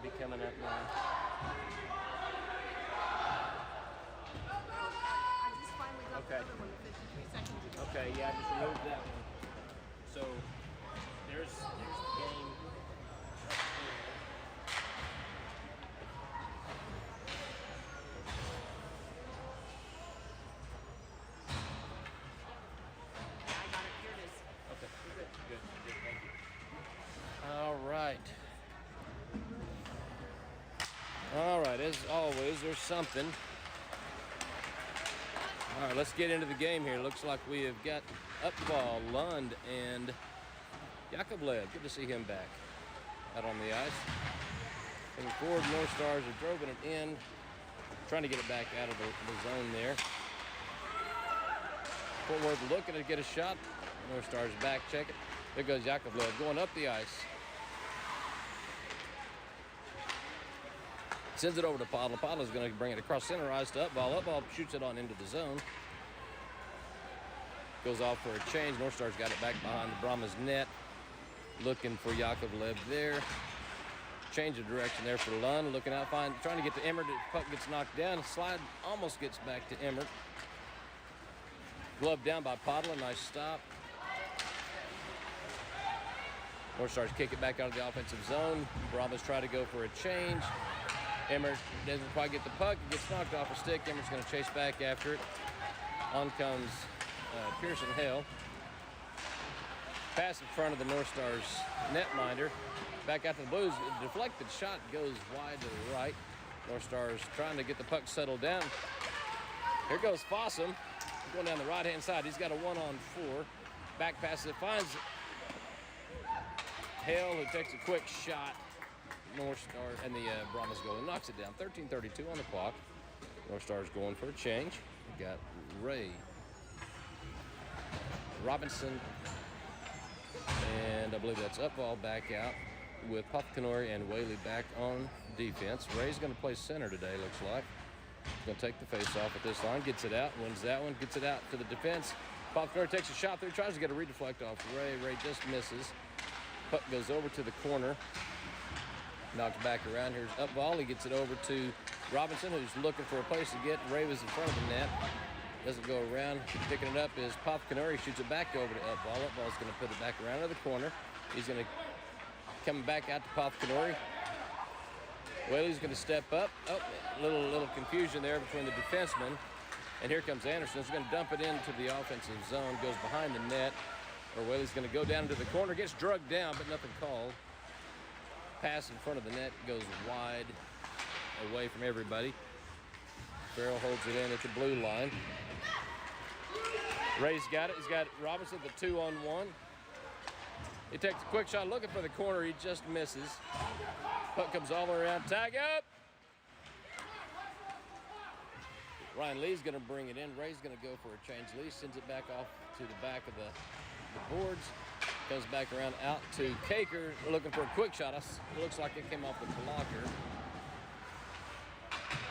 should be coming up now. I just finally got the other one 53 seconds ago. Okay, yeah, I just removed that one. So there's the game. I got it. Here it is. Okay, good, thank you. All right. As always, there's something. All right, let's get into the game here. Looks like we have got up ball, Lund and Yakovlev. Good to see him back out on the ice. Looking forward, North Stars are driving it in, trying to get it back out of the zone there. Fort Worth looking to get a shot. North Stars back check it. There goes Yakovlev going up the ice. Sends it over to Podle. Podle's going to bring it across center ice to Upball. Upball shoots it on into the zone. Goes off for a change. North Stars got it back behind the Brahmas net. Looking for Yakovlev there. Change of direction there for Lund. Looking out fine. Trying to get to Emmert. The puck gets knocked down. Slide almost gets back to Emmert. Glove down by Podle. Nice stop. North Stars kick it back out of the offensive zone. Brahmas try to go for a change. Emmert doesn't quite get the puck. It gets knocked off a stick. Emmert's going to chase back after it. On comes Pearson Hale. Pass in front of the North Stars netminder. Back out to the Blues. A deflected shot goes wide to the right. North Stars trying to get the puck settled down. Here goes Fossum going down the right-hand side. He's got a 1-on-4. Back pass it finds Hale, who takes a quick shot. North Stars and the Brahmas goalie knocks it down. 13:32 on the clock. North Stars going for a change. We got Ray, Robinson, and I believe that's Upball back out with Popkanori and Whaley back on defense. Ray's going to play center today, looks like. He's going to take the face-off at this line. Gets it out, wins that one, gets it out to the defense. Popkanori takes a shot through, tries to get a redeflect off Ray. Ray just misses. Puck goes over to the corner. Knocks back around. Here's Upball. He gets it over to Robinson, who's looking for a place to get. Ray was in front of the net. Doesn't go around. Picking it up is Popkanori. Shoots it back over to Upball. Upball's going to put it back around to the corner. He's going to come back out to Popkanori. Whaley's going to step up. Oh, little confusion there between the defensemen. And here comes Anderson. He's going to dump it into the offensive zone. Goes behind the net. Or Whaley's going to go down to the corner. Gets drugged down, but nothing called. Pass in front of the net goes wide away from everybody. Farrell holds it in at the blue line. Ray's got it. He's got Robinson, the 2-on-1. He takes a quick shot looking for the corner. He just misses. Puck comes all the way around. Tag up. Ryan Lee's going to bring it in. Ray's going to go for a change. Lee sends it back off to the back of the boards. Comes back around out to Kaker, looking for a quick shot. It looks like it came off the blocker.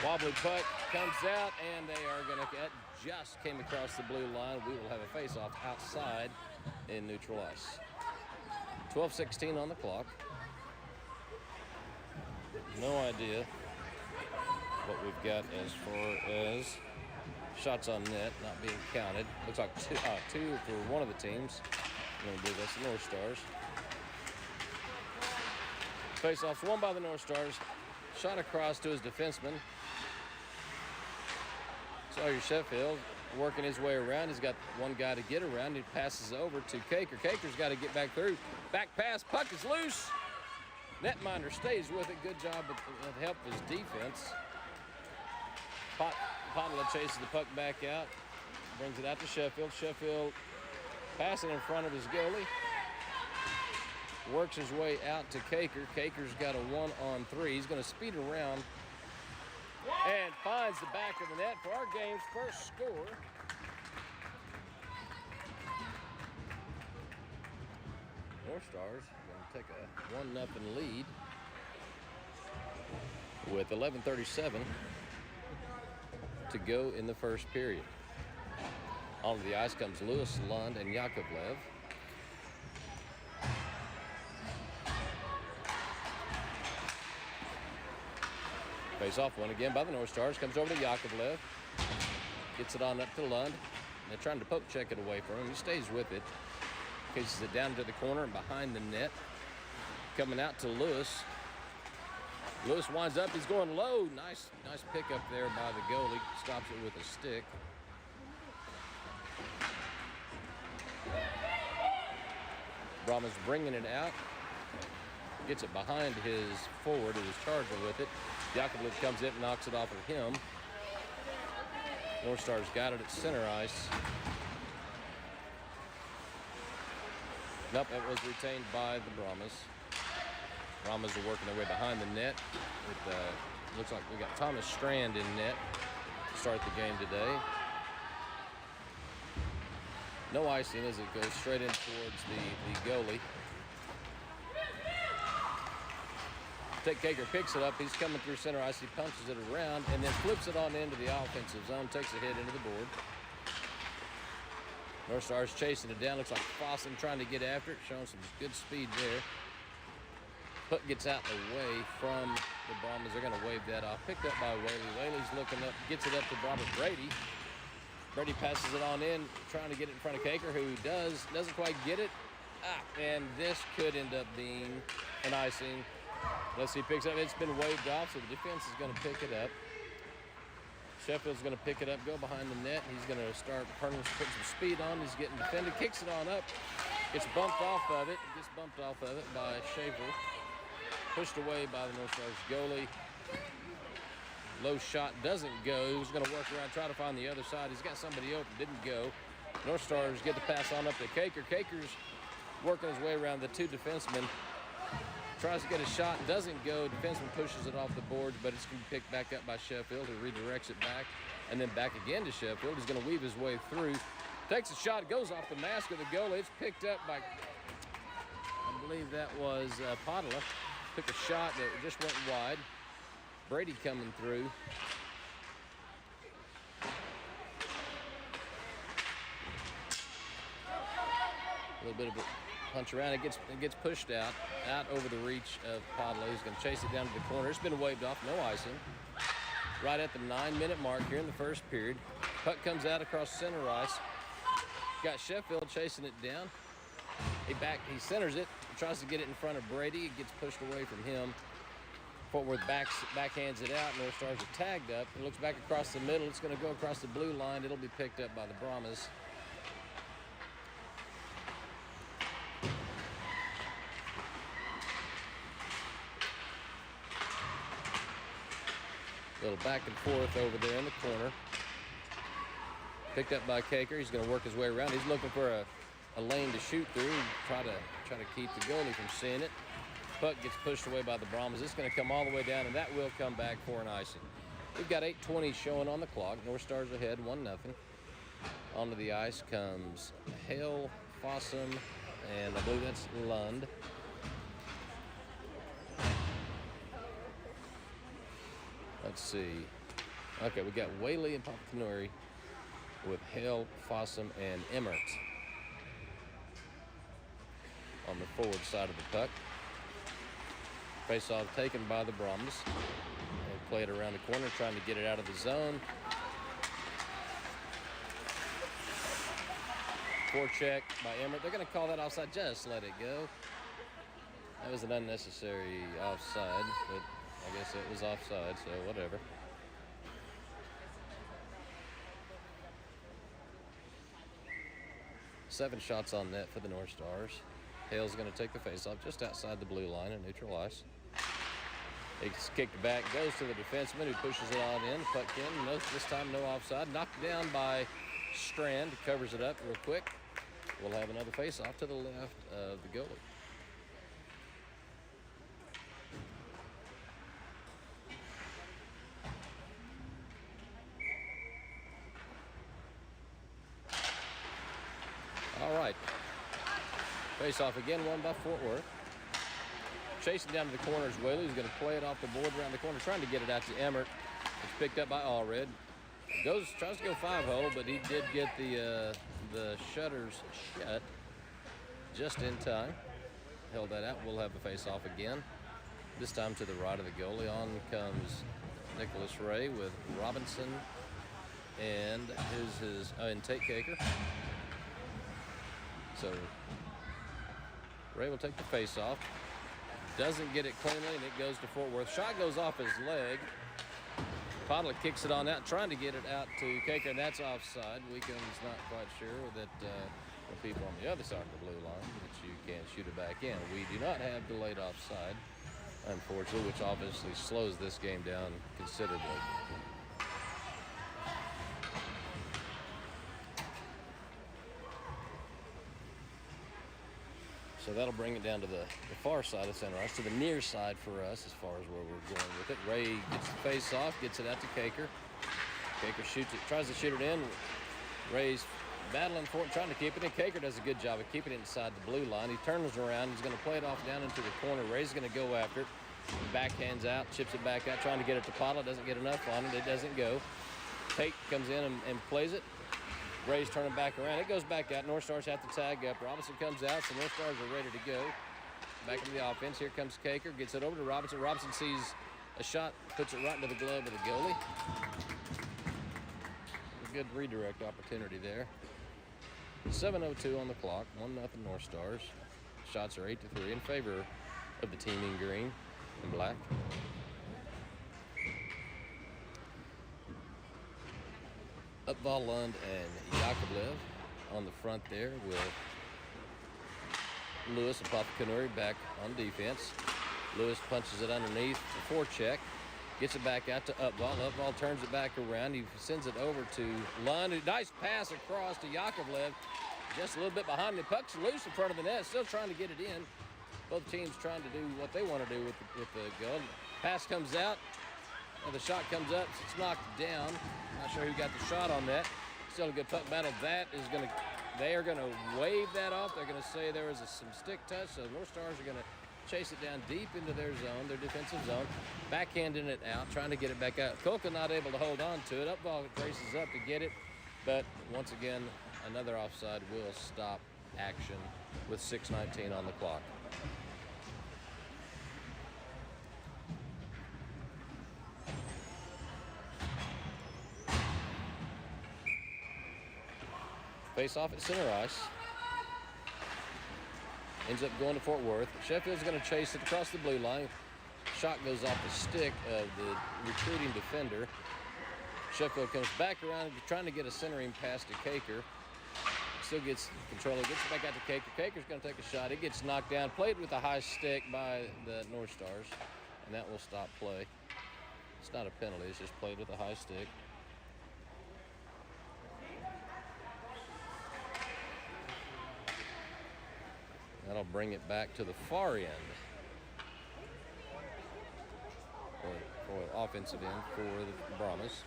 Wobbly puck comes out, and they are going to get just came across the blue line. We will have a face-off outside in neutral ice. 12:16 on the clock. No idea what we've got as far as shots on net not being counted. Looks like two for one of the teams. I'm going to do this, the North Stars. Face-off's won by the North Stars. Shot across to his defenseman. Sawyer Sheffield working his way around. He's got one guy to get around. He passes over to Kaker. Kaker's got to get back through. Back pass. Puck is loose. Netminder stays with it. Good job with the help of his defense. Potla chases the puck back out. Brings it out to Sheffield. Sheffield passing in front of his goalie. Works his way out to Kaker. Kaker's got a 1-on-3. He's going to speed around and finds the back of the net for our game's first score. North Stars are going to take a 1-0 lead with 11:37 to go in the first period. Onto the ice comes Lewis, Lund, and Yakovlev. Face-off won again by the North Stars. Comes over to Yakovlev. Gets it on up to Lund. They're trying to poke check it away from him. He stays with it. Cases it down to the corner and behind the net. Coming out to Lewis. Lewis winds up. He's going low. Nice pickup there by the goalie. Stops it with a stick. Brahmas bringing it out. Gets it behind his forward who was charging with it. Yakovlev comes in and knocks it off of him. North Stars got it at center ice. Nope, it was retained by the Brahmas. Brahmas are working their way behind the net. It looks like we got Thomas Strand in net to start the game today. No icing as it goes straight in towards the goalie. Kaker picks it up. He's coming through center ice. He punches it around and then flips it on into the offensive zone. Takes a hit into the board. North Stars chasing it down. Looks like Fossum trying to get after it. Showing some good speed there. Puck gets out the way from the Brahmas. They're going to wave that off. Picked up by Whaley. Whaley's looking up. Gets it up to Robert Brady. Brady passes it on in. Trying to get it in front of Kaker, who doesn't quite get it. And this could end up being an icing. Let's see, picks up. It's been waved off, so the defense is going to pick it up. Sheffield's going to pick it up, go behind the net. He's going to start putting some speed on. He's getting defended, kicks it on up. Gets bumped off of it. Gets bumped off of it by Schaefer. Pushed away by the North Stars goalie. Low shot doesn't go. He's going to work around, try to find the other side. He's got somebody open, didn't go. North Stars get the pass on up to Kaker. Kaker's working his way around the two defensemen. Tries to get a shot, doesn't go. Defenseman pushes it off the boards, but it's going to be picked back up by Sheffield, who redirects it back, and then back again to Sheffield. He's going to weave his way through. Takes a shot, goes off the mask of the goalie. It's picked up by, I believe that was Padula. Took a shot that just went wide. Brady coming through. A little bit of a punch around. It gets pushed out over the reach of Padula. He's going to chase it down to the corner. It's been waved off, no icing. Right at the 9-minute mark here in the first period. Puck comes out across center ice. Got Sheffield chasing it down. He centers it, tries to get it in front of Brady. It gets pushed away from him. Fort Worth backhands it out. North Stars are tagged up. It looks back across the middle. It's going to go across the blue line. It'll be picked up by the Brahmas. A little back and forth over there in the corner. Picked up by Kaker. He's going to work his way around. He's looking for a lane to shoot through. Try to keep the goalie from seeing it. Puck gets pushed away by the Brahmas. It's going to come all the way down, and that will come back for an icing. We've got 8:20 showing on the clock. North Stars ahead, 1-0. Onto the ice comes Hale, Fossum, and I believe that's Lund. Let's see. Okay, we got Whaley and Papatanuri with Hale, Fossum, and Emmert on the forward side of the puck. Face-off taken by the Brahmas. They play it around the corner, trying to get it out of the zone. Forecheck by Emmert. They're going to call that offside. Just let it go. That was an unnecessary offside, but I guess it was offside, so whatever. Seven shots on net for the North Stars. Hale's going to take the face-off just outside the blue line and neutral ice. It's kicked back, goes to the defenseman who pushes it on in. Puck in, this time no offside. Knocked down by Strand, covers it up real quick. We'll have another face-off to the left of the goalie. All right. Face-off again, won by Fort Worth. Chasing down to the corner is Whaley. He's going to play it off the board around the corner, trying to get it out to Emmert. It's picked up by Allred. Tries to go 5-hole, but he did get the shutters shut just in time. Held that out. We'll have a face-off again. This time to the right of the goalie. On comes Nicholas Ray with Robinson and and Tate Caker. So Ray will take the face-off. Doesn't get it cleanly, and it goes to Fort Worth. Shot goes off his leg. Podla kicks it on out, trying to get it out to Caker, and that's offside. Weekend's not quite sure that the people on the other side of the blue line that you can't shoot it back in. We do not have delayed offside, unfortunately, which obviously slows this game down considerably. So that'll bring it down to the far side of center ice, to the near side for us as far as where we're going with it. Ray gets the face off, gets it out to Caker. Caker shoots it, tries to shoot it in. Ray's battling for it, trying to keep it in. Caker does a good job of keeping it inside the blue line. He turns around, he's going to play it off down into the corner. Ray's going to go after it. Backhands out, chips it back out, trying to get it to Podla. Doesn't get enough on it. It doesn't go. Tate comes in and plays it. Ray's turning back around. It goes back out. North Stars have to tag up. Robinson comes out, so North Stars are ready to go. Back into the offense. Here comes Caker. Gets it over to Robinson. Robinson sees a shot, puts it right into the glove of the goalie. A good redirect opportunity there. 7:02 on the clock. 1-0 North Stars. Shots are 8-3 in favor of the team in green and black. Upval, Lund, and Yakovlev on the front there with Lewis and Papakanuri back on defense. Lewis punches it underneath the forecheck, gets it back out to Upval. Upval turns it back around. He sends it over to Lund. Nice pass across to Yakovlev. Just a little bit behind him. The puck's loose in front of the net. Still trying to get it in. Both teams trying to do what they want to do with the goal. Pass comes out. And the shot comes up. It's knocked down. Not sure who got the shot on that. Still a good puck battle. They are going to wave that off. They're going to say there was some stick touch. So North Stars are going to chase it down deep into their zone, their defensive zone. Backhanding it out, trying to get it back out. Kolka not able to hold on to it. Upval races up to get it. But once again, another offside will stop action with 6:19 on the clock. Face off at center ice. Ends up going to Fort Worth. Sheffield's going to chase it across the blue line. Shot goes off the stick of the retreating defender. Sheffield comes back around, trying to get a centering pass to Caker. Still gets control. It gets back out to Caker. Caker's going to take a shot. It gets knocked down. Played with a high stick by the North Stars, and that will stop play. It's not a penalty. It's just played with a high stick. That'll bring it back to the far end, or offensive end for the Brahmas.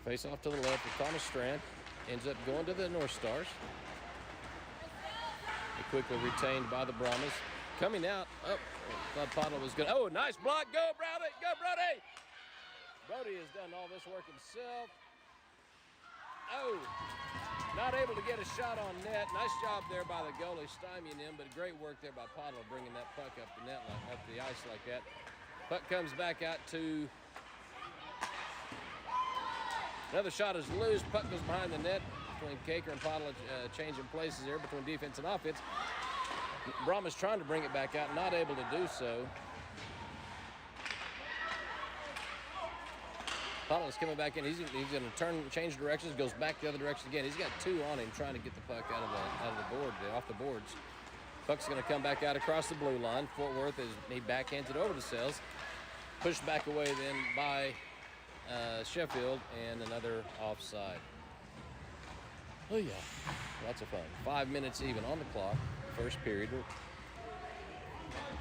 Face off to the left with Thomas Strand. Ends up going to the North Stars. They're quickly retained by the Brahmas. Coming out. Oh, thought Podla was good. Oh, nice block. Go, Brody. Go, Brody. Brody has done all this work himself. Oh, not able to get a shot on net. Nice job there by the goalie, stymieing him, but great work there by Podla bringing that puck up the net, up the ice like that. Puck comes back out to... Another shot is loose. Puck goes behind the net between Caker and Podla, changing places here between defense and offense. Brahmas trying to bring it back out, not able to do so. Podla's coming back in. He's going to change directions, goes back the other direction again. He's got two on him trying to get the puck out of the board, off the boards. Puck's going to come back out across the blue line. Fort Worth he backhands it over to Sells. Pushed back away then by Sheffield, and another offside. Oh yeah, lots of fun. 5 minutes even on the clock. First period.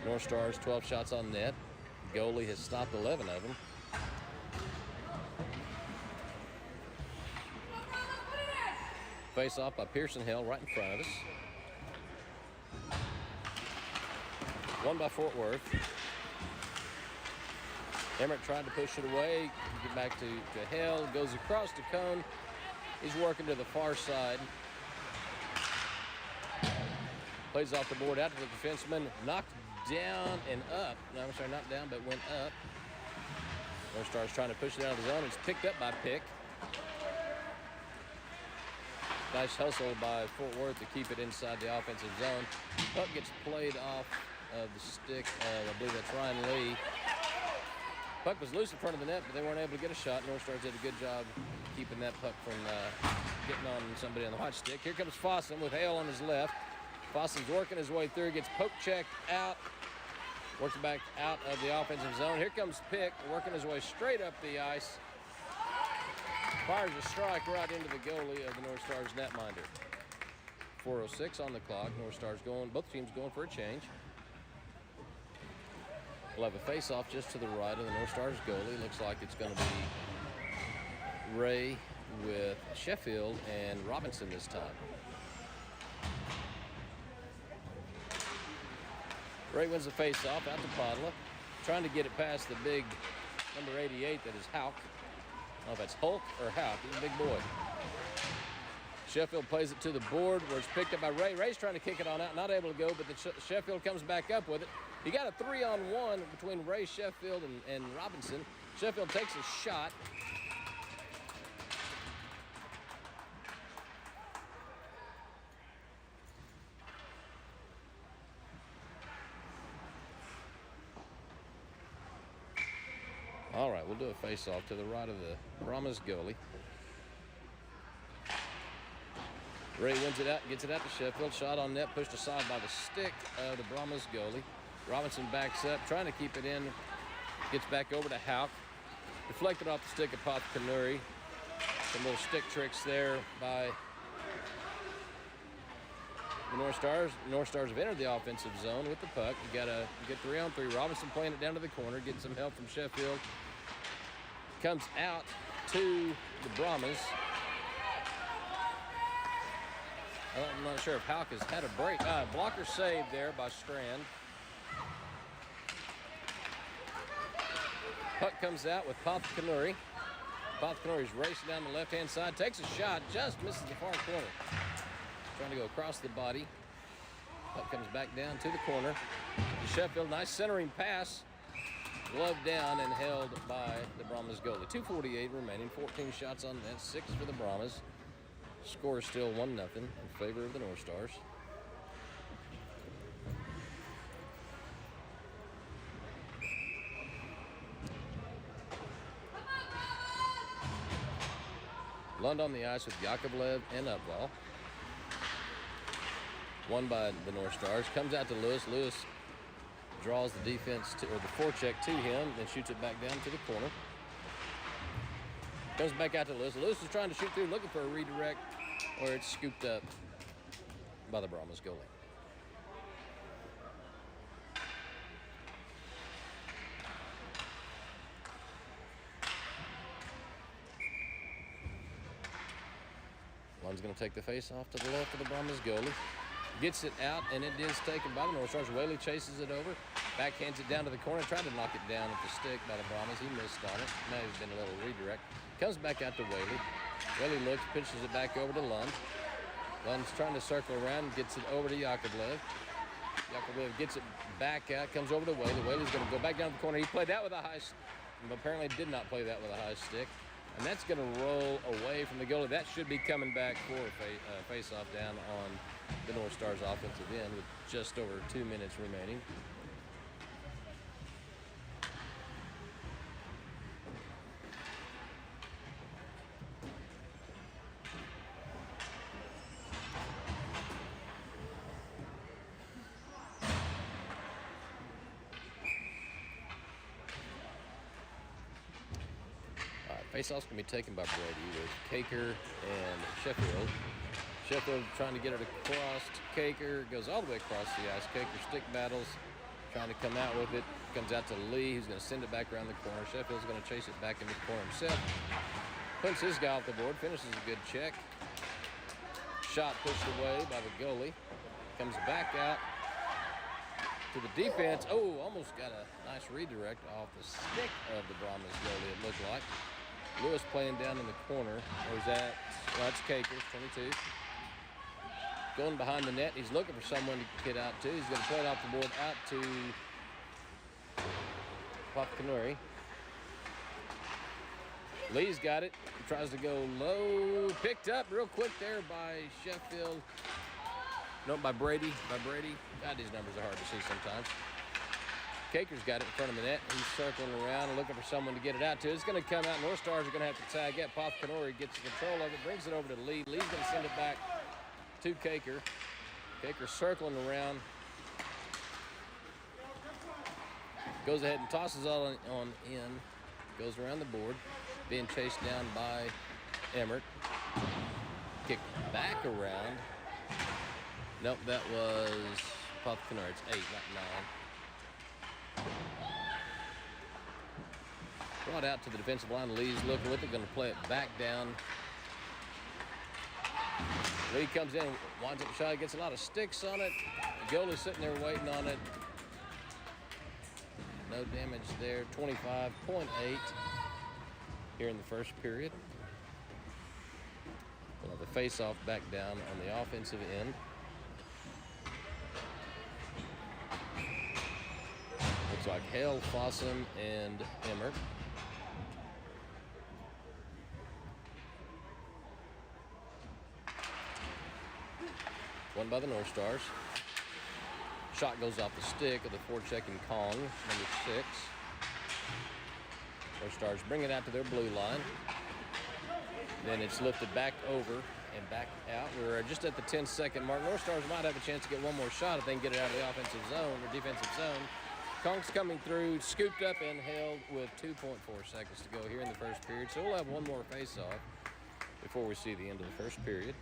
North Stars 12 shots on net. Goalie has stopped 11 of them. Face off by Pearson Hill right in front of us. One by Fort Worth. Emmert tried to push it away, get back to Hill, goes across the cone. He's working to the far side. Plays off the board out to the defenseman. Knocked down and up. No, I'm sorry, not down, but went up. North Stars trying to push it out of the zone. It's picked up by Pick. Nice hustle by Fort Worth to keep it inside the offensive zone. Puck gets played off of the stick of, I believe that's Ryan Lee. Puck was loose in front of the net, but they weren't able to get a shot. North Stars did a good job keeping that puck from getting on somebody on the hot stick. Here comes Fossen with Hale on his left. Fossen's working his way through, gets poke checked out, works it back out of the offensive zone. Here comes Pick, working his way straight up the ice. Fires a strike right into the goalie of the North Stars netminder. 4:06 on the clock. North Stars going, both teams going for a change. We'll have a face-off just to the right of the North Stars goalie. Looks like it's going to be Ray with Sheffield and Robinson this time. Ray wins the face-off out to Podla, trying to get it past the big number 88 that is Houk. I don't know if that's Houk or Houk. He's a big boy. Sheffield plays it to the board where it's picked up by Ray. Ray's trying to kick it on out, not able to go, but the Sheffield comes back up with it. You got a 3-on-1 between Ray, Sheffield, and Robinson. Sheffield takes a shot. All right, we'll do a face-off to the right of the Brahmas goalie. Ray wins it out, gets it out to Sheffield. Shot on net, pushed aside by the stick of the Brahmas goalie. Robinson backs up, trying to keep it in. Gets back over to Houk. Deflected off the stick of Kanuri. Some little stick tricks there by the North Stars. The North Stars have entered the offensive zone with the puck. You get 3-on-3. Robinson playing it down to the corner, getting some help from Sheffield. Comes out to the Brahmas. I'm not sure if Houk has had a break. Blocker save there by Strand. Puck comes out with Kanuri. Kanuri's racing down the left-hand side. Takes a shot, just misses the far corner. Trying to go across the body. Puck comes back down to the corner. To Sheffield, nice centering pass. Gloved down and held by the Brahmas goalie. 2:48 remaining, 14 shots on net, 6 for the Brahmas. Score is still 1-0 in favor of the North Stars. Lund on the ice with Yakovlev and Upwell. Won by the North Stars. Comes out to Lewis. Lewis draws the defense or the forecheck to him, then shoots it back down to the corner. Comes back out to Lewis. Lewis is trying to shoot through, looking for a redirect, or it's scooped up by the Brahmas goalie. Lund's going to take the face off to the left of the Brahmas goalie. Gets it out, and it is taken by the North Stars. Whaley chases it over, backhands it down to the corner, tried to knock it down at the stick by the Brahmas. He missed on it. Now he's been a little redirect. Comes back out to Whaley. Whaley looks, pitches it back over to Lund. Lund's trying to circle around, gets it over to Yakovlev. Yakovlev gets it back out, comes over to Whaley. Whaley's going to go back down the corner. He played that with a high, apparently did not play that with a high stick. And that's going to roll away from the goalie. That should be coming back for a face-off down on the North Stars offensive end with just over 2 minutes remaining. Face-off's going to be taken by Brady with Caker and Sheffield. Sheffield trying to get it across to Caker. Goes all the way across the ice. Caker stick battles, trying to come out with it. Comes out to Lee, who's going to send it back around the corner. Sheffield's going to chase it back into the corner himself. Puts his guy off the board. Finishes a good check. Shot pushed away by the goalie. Comes back out to the defense. Oh, almost got a nice redirect off the stick of the Brahmas goalie, it looked like. Lewis playing down in the corner. Or is that, well, that's Caker, 22. going behind the net. He's looking for someone to get out to. He's going to play it off the board out to Puff-Canori. Lee's got it. He tries to go low. Picked up real quick there by Sheffield. No, by Brady. God, these numbers are hard to see sometimes. Caker's got it in front of the net. He's circling around and looking for someone to get it out to. It's going to come out. North Stars are going to have to tag it. Puff-Canori gets control of it, brings it over to Lee. Lee's going to send it back to Caker. Caker circling around. Goes ahead and tosses on in. Goes around the board. Being chased down by Emmert. Kick back around. Nope, that was Puff-Canori. It's 8, not 9. Brought out to the defensive line. Lee's looking with it, going to play it back down. Lee comes in, winds up the shot, gets a lot of sticks on it. The goalie's sitting there waiting on it. No damage there. 25.8 here in the first period. We'll have the face-off back down on the offensive end. Looks like Hale, Fossum, and Emmert. Won by the North Stars. Shot goes off the stick of the forechecking Kong, number 6. North Stars bring it out to their blue line. Then it's lifted back over and back out. We're just at the 10-second mark. North Stars might have a chance to get one more shot if they can get it out of the offensive zone or defensive zone. Kong's coming through, scooped up and held with 2.4 seconds to go here in the first period. So we'll have one more face-off before we see the end of the first period.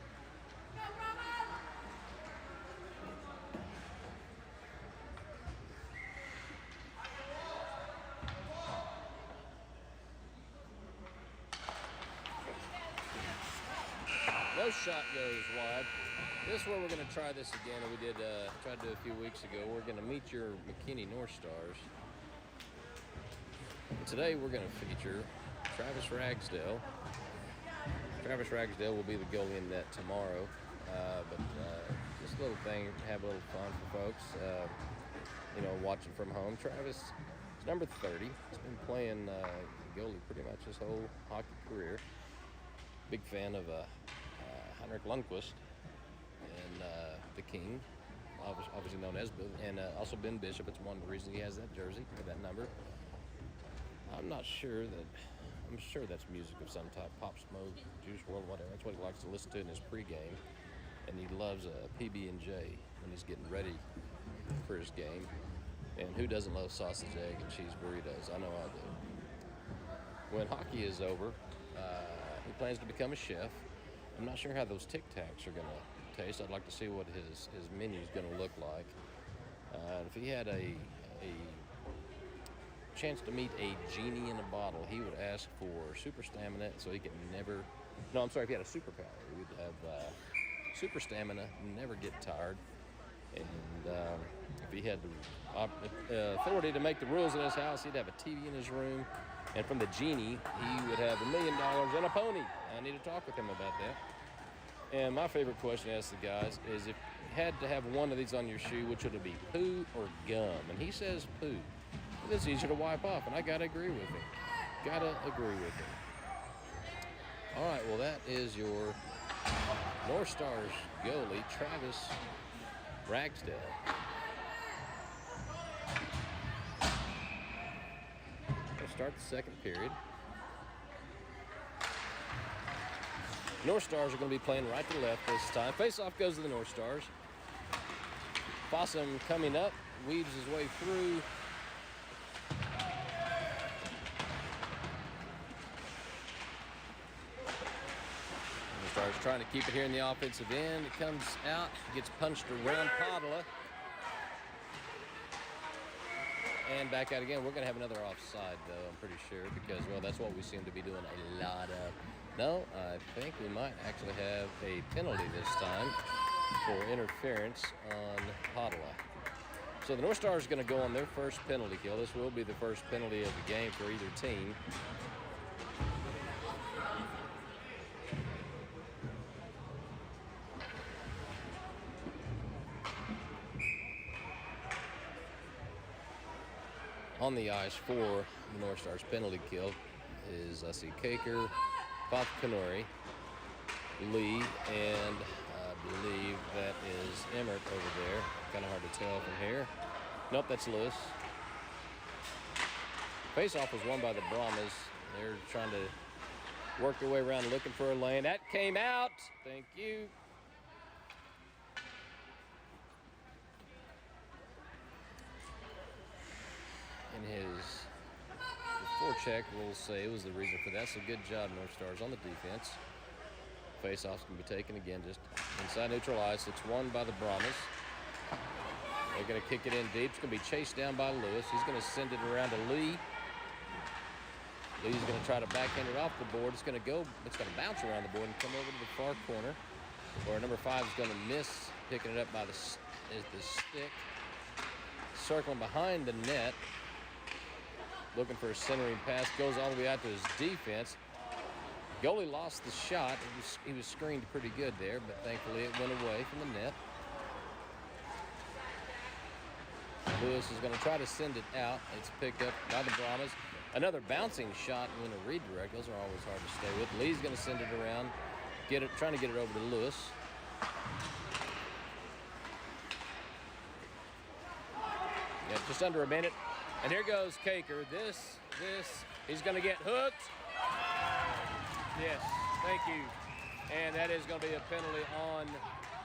No shot goes wide. This is where we're going to try this again, and we did tried to do a few weeks ago. We're going to meet your McKinney North Stars. And today we're going to feature Travis Ragsdale. Travis Ragsdale will be the goalie in net tomorrow. But just a little thing, have a little fun for folks. Watching from home. Travis is number 30. He's been playing goalie pretty much his whole hockey career. Big fan of Heinrich Lundqvist and the King, obviously known as Bill, and also Ben Bishop. It's one of the reasons he has that jersey or that number. I'm sure that's music of some type, Pop Smoke, Juice WRLD, whatever. That's what he likes to listen to in his pregame, and he loves a PB&J when he's getting ready for his game. And who doesn't love sausage, egg, and cheese burritos? I know I do. When hockey is over, he plans to become a chef. I'm not sure how those Tic Tacs are going to taste. I'd like to see what his menu is going to look like. If he had a chance to meet a genie in a bottle, he would ask for super stamina so he could never... No, I'm sorry, if he had a superpower, he would have super stamina, never get tired. And if he had the authority to make the rules in his house, he'd have a TV in his room. And from the genie, he would have $1 million and a pony. I need to talk with him about that. And my favorite question to ask the guys is, if you had to have one of these on your shoe, which would it be, poo or gum? And he says poo. It's easier to wipe off, and I gotta agree with him. All right, well, that is your North Stars goalie, Travis Ragsdale. We'll start the second period. North Stars are going to be playing right to left this time. Face-off goes to the North Stars. Fossum coming up, weaves his way through. North Stars trying to keep it here in the offensive end. It comes out, gets punched around Padula. And back out again. We're going to have another offside, though, I'm pretty sure, because, well, that's what we seem to be doing a lot of. No, I think we might actually have a penalty this time for interference on Padula. So the North Stars are going to go on their first penalty kill. This will be the first penalty of the game for either team. on the ice for the North Stars penalty kill is, I see, Kaker, Pothkanori, Lee, and I believe that is Emmert over there. Kind of hard to tell from here. Nope, that's Lewis. Face-off was won by the Brahmas. They're trying to work their way around looking for a lane. That came out. Thank you. In his forecheck, we'll say, was the reason for that. So good job, North Stars, on the defense. Face-offs can be taken again just inside neutral ice. It's won by the Brahmas. They're going to kick it in deep. It's going to be chased down by Lewis. He's going to send it around to Lee. Lee's going to try to backhand it off the board. It's going to bounce around the board and come over to the far corner, where number 5 is going to miss picking it up by the stick. Circling behind the net, looking for a centering pass, goes all the way out to his defense. Goalie lost the shot. He was screened pretty good there, but thankfully it went away from the net. Lewis is going to try to send it out. It's picked up by the Brahmas. Another bouncing shot and then a redirect. Those are always hard to stay with. Lee's going to send it around, trying to get it over to Lewis. Yeah, just under a minute. And here goes Kaker. He's going to get hooked. Yes, thank you. And that is going to be a penalty on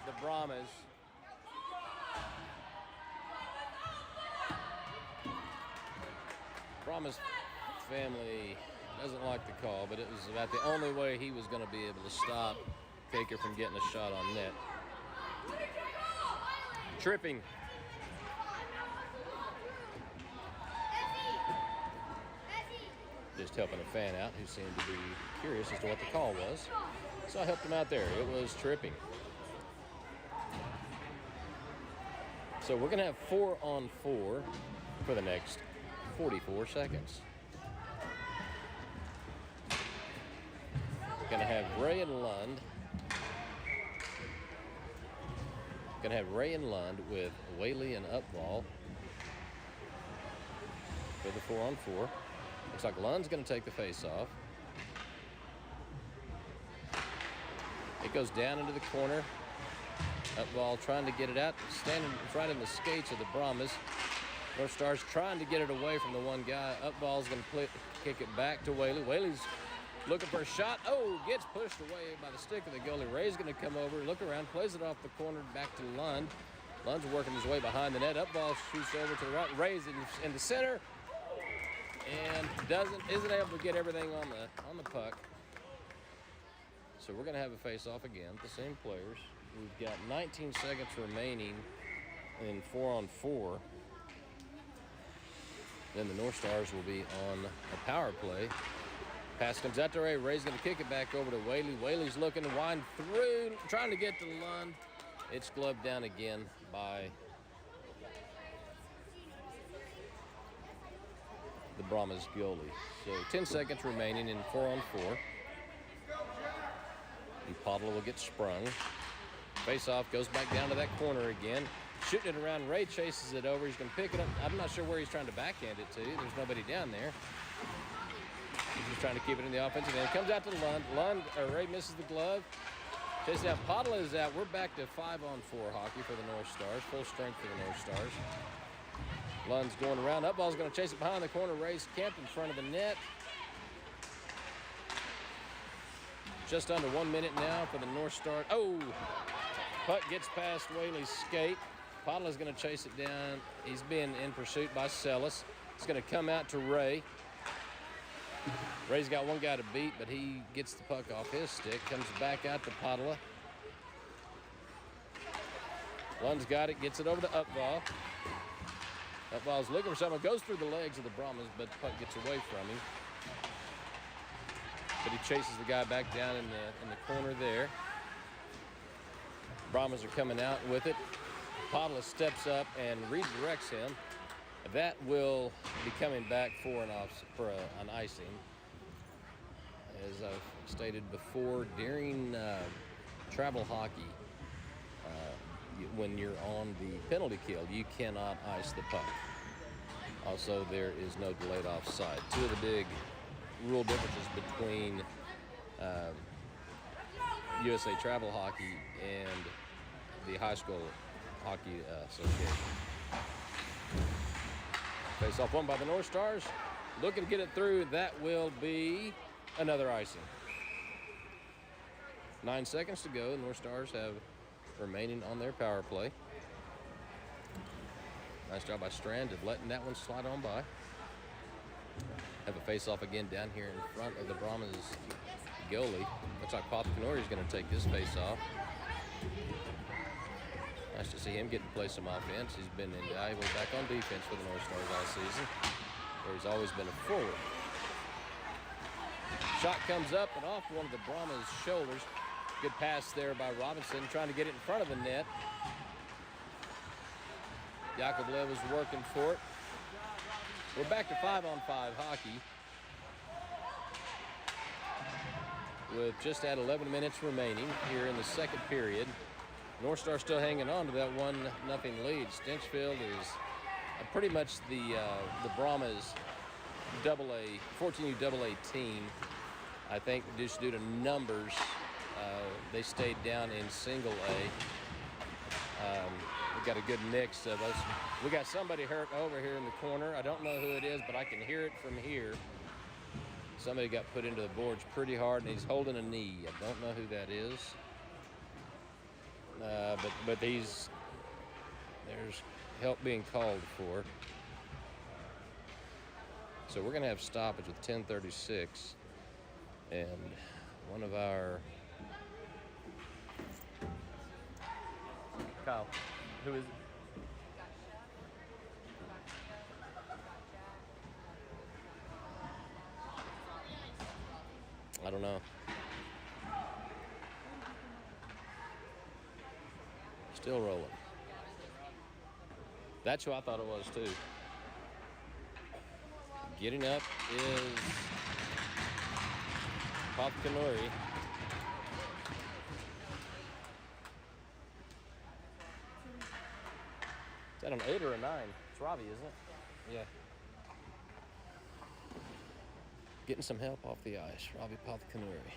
the Brahmas. Brahmas family doesn't like the call, but it was about the only way he was going to be able to stop Kaker from getting a shot on net. Tripping. Just helping a fan out who seemed to be curious as to what the call was. So I helped him out there. It was tripping. So we're going to have 4-on-4 for the next 44 seconds. Going to have Ray and Lund. Going to have Ray and Lund with Whaley and Upwall for the 4-on-4. Looks like Lund's going to take the face-off. It goes down into the corner. Upwall trying to get it out, standing right in the skates of the Brahmas. North Stars trying to get it away from the one guy. Upwall's going to kick it back to Whaley. Whaley's looking for a shot. Oh, gets pushed away by the stick of the goalie. Ray's going to come over, look around, plays it off the corner back to Lund. Lund's working his way behind the net. Upwall shoots over to the right. Ray's in the center and isn't able to get everything on the puck. So we're going to have a face-off again. The same players. We've got 19 seconds remaining in 4-on-4. Then the North Stars will be on a power play. Pass comes out to Ray. Ray's going to kick it back over to Whaley. Whaley's looking to wind through, trying to get to Lund. It's gloved down again by the Brahmas goalie. So 10 seconds remaining in 4-on-4. The Podla will get sprung. Face-off goes back down to that corner again. Shooting it around. Ray chases it over. He's going to pick it up. I'm not sure where he's trying to backhand it to. There's nobody down there. He's just trying to keep it in the offensive end. It comes out to Lund. Ray misses the glove. Chases out. Podla is out. We're back to 5-on-4 hockey for the North Stars. Full strength for the North Stars. Lund's going around. Upball's going to chase it behind the corner. Ray's camped in front of the net. Just under 1 minute now for the North Stars. Oh! Puck gets past Whaley's skate. Podla's going to chase it down. He's being in pursuit by Sellis. It's going to come out to Ray. Ray's got one guy to beat, but he gets the puck off his stick. Comes back out to Podla. Lund's got it. Gets it over to Upball. Upball's looking for someone. Goes through the legs of the Brahmas, but the puck gets away from him. But he chases the guy back down in the corner there. Brahmas are coming out with it. Podla steps up and redirects him. That will be coming back for an icing. As I've stated before, during travel hockey, when you're on the penalty kill, you cannot ice the puck. Also, there is no delayed offside. Two of the big rule differences between USA Travel Hockey and the High School Hockey Association. Face off won by the North Stars. Looking to get it through. That will be another icing. 9 seconds to go. The North Stars have remaining on their power play. Nice job by Strand of letting that one slide on by. Have a face-off again down here in front of the Brahmas goalie. Looks like Pop Canori is going to take this face-off. Nice to see him get to play some offense. He's been invaluable back on defense for the North Stars all season, where he's always been a forward. Shot comes up and off one of the Brahmas' shoulders. Good pass there by Robinson, trying to get it in front of the net. Yakovlev is working for it. We're back to 5-on-5 hockey with just at 11 minutes remaining here in the second period. North Star still hanging on to that 1-0 lead. Stinchfield is pretty much the Brahmas 14U AA team. I think just due to numbers, they stayed down in single A. We got a good mix of us. We got somebody hurt over here in the corner. I don't know who it is, but I can hear it from here. Somebody got put into the boards pretty hard, and he's holding a knee. I don't know who that is. But there's help being called for. So we're going to have stoppage with 10:36. And one of our... Kyle, who is it? I don't know. Still rolling. That's who I thought it was too. Getting up is Pop Canori. Is that an 8 or a 9? It's Robbie, isn't it? Yeah. Getting some help off the ice. Robbie Pop Canori.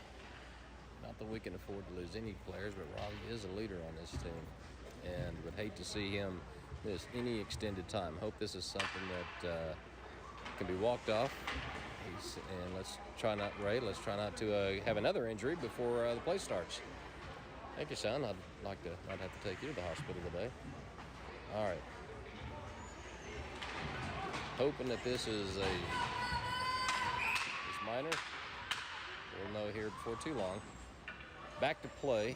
Not that we can afford to lose any players, but Robbie is a leader on this team, and would hate to see him miss any extended time. Hope this is something that can be walked off. And let's try not to have another injury before the play starts. Thank you, son. I'd like to not have to take you to the hospital today. All right. Hoping that this is minor. We'll know here before too long. Back to play.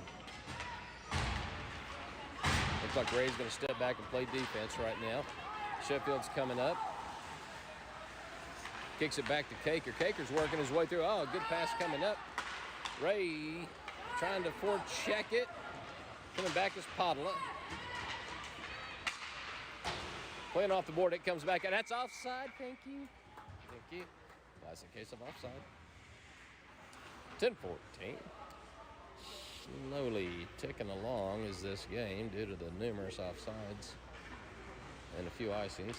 Looks like Ray's going to step back and play defense right now. Sheffield's coming up. Kicks it back to Caker. Caker's working his way through. Oh, good pass coming up. Ray trying to forecheck it. Coming back is Padula. Playing off the board, it comes back, and that's offside. Thank you. Thank you. Classic case of offside. 10-14. Slowly ticking along is this game due to the numerous offsides and a few icings.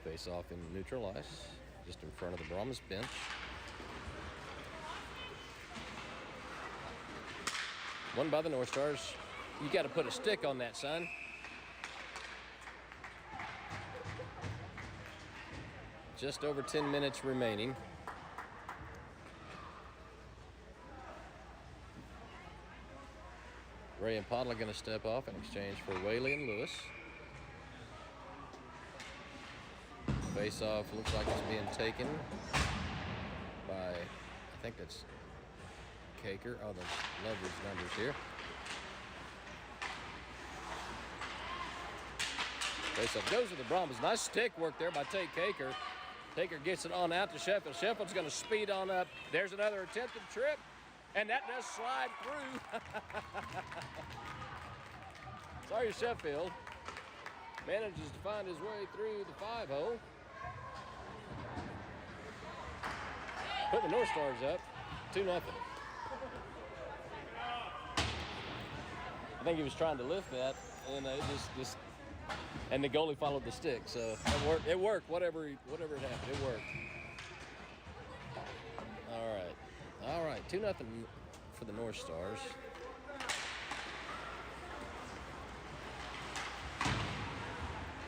Face off in neutral ice, just in front of the Brahmas bench. Won by the North Stars. You got to put a stick on that, son. Just over 10 minutes remaining. Ray and Podla going to step off in exchange for Whaley and Lewis. Face-off looks like it's being taken by, I think that's Caker. Oh, love these numbers here. Face-off goes to the Brahmas. Nice stick work there by Tate Caker. Caker gets it on out to Sheffield. Sheffield's going to speed on up. There's another attempted trip, and that does slide through. Sorry, Sheffield. Manages to find his way through the 5-hole. Put the North Stars up, 2-0. think he was trying to lift that, and it just and the goalie followed the stick, so it worked. It worked. Whatever it happened, it worked. All right. 2-0 for the North Stars.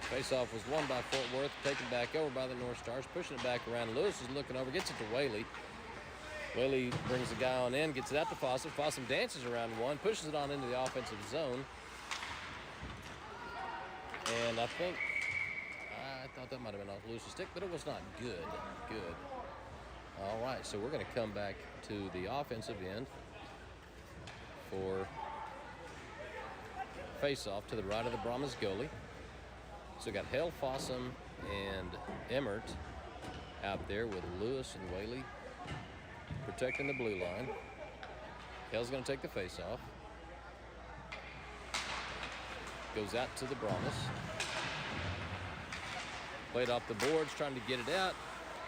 Face-off was won by Fort Worth, taken back over by the North Stars, pushing it back around. Lewis is looking over, gets it to Whaley. Whaley brings the guy on in, gets it out to Fossum. Fossum dances around one, pushes it on into the offensive zone. And I thought that might have been off Lewis's stick, but it was not good. Good. All right, so we're going to come back to the offensive end for face-off to the right of the Brahmas goalie. So we got Hale, Fossum, and Emmert out there with Lewis and Whaley protecting the blue line. Hale's going to take the face-off. Goes out to the Brahmas. Played off the boards, trying to get it out.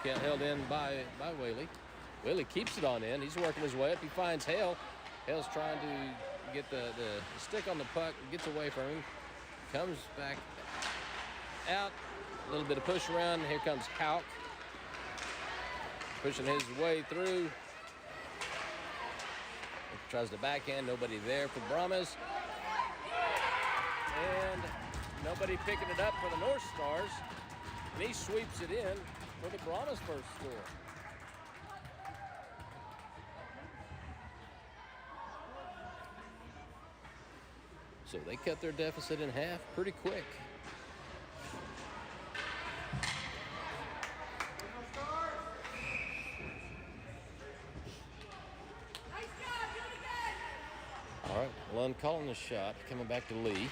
Held in by Whaley. Whaley keeps it on in. He's working his way up. He finds Hale. Hale's trying to get the stick on the puck. Gets away from him. Comes back out. A little bit of push around. Here comes Houk. Pushing his way through. Tries to backhand. Nobody there for Brahmas. And nobody picking it up for the North Stars. And he sweeps it in for the Brahmas' first score. So they cut their deficit in half pretty quick. All right, Lund calling the shot, coming back to Lee.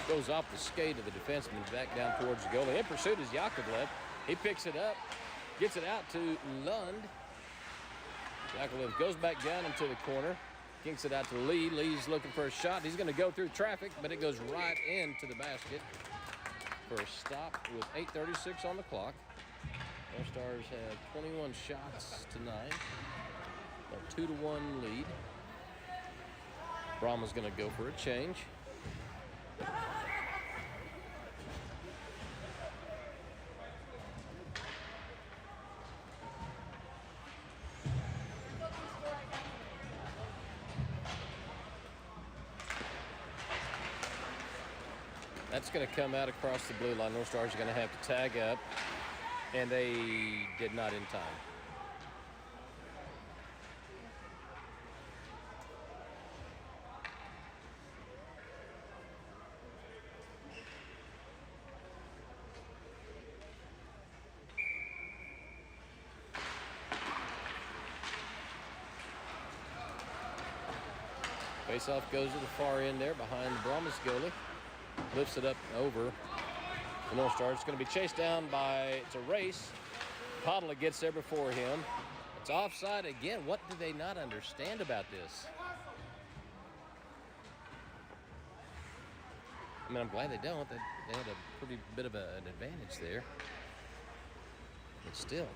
Goes off the skate of the defenseman, back down towards the goalie. In pursuit is Yakovlev. He picks it up, gets it out to Lund. Yakovlev goes back down into the corner, kinks it out to Lee. Lee's looking for a shot. He's going to go through traffic, but it goes right into the basket for a stop with 8:36 on the clock. Our Stars have 21 shots to 9. A 2-1 lead. Brahma's going to go for a change. That's going to come out across the blue line. North Stars are going to have to tag up, and they did not in time. Face-off goes to the far end there behind the Brahmas goalie. Lifts it up over the North Stars. It's going to be chased down it's a race. Podla gets there before him. It's offside again. What do they not understand about this? I mean, I'm glad they don't. They had a pretty bit of an advantage there. But still.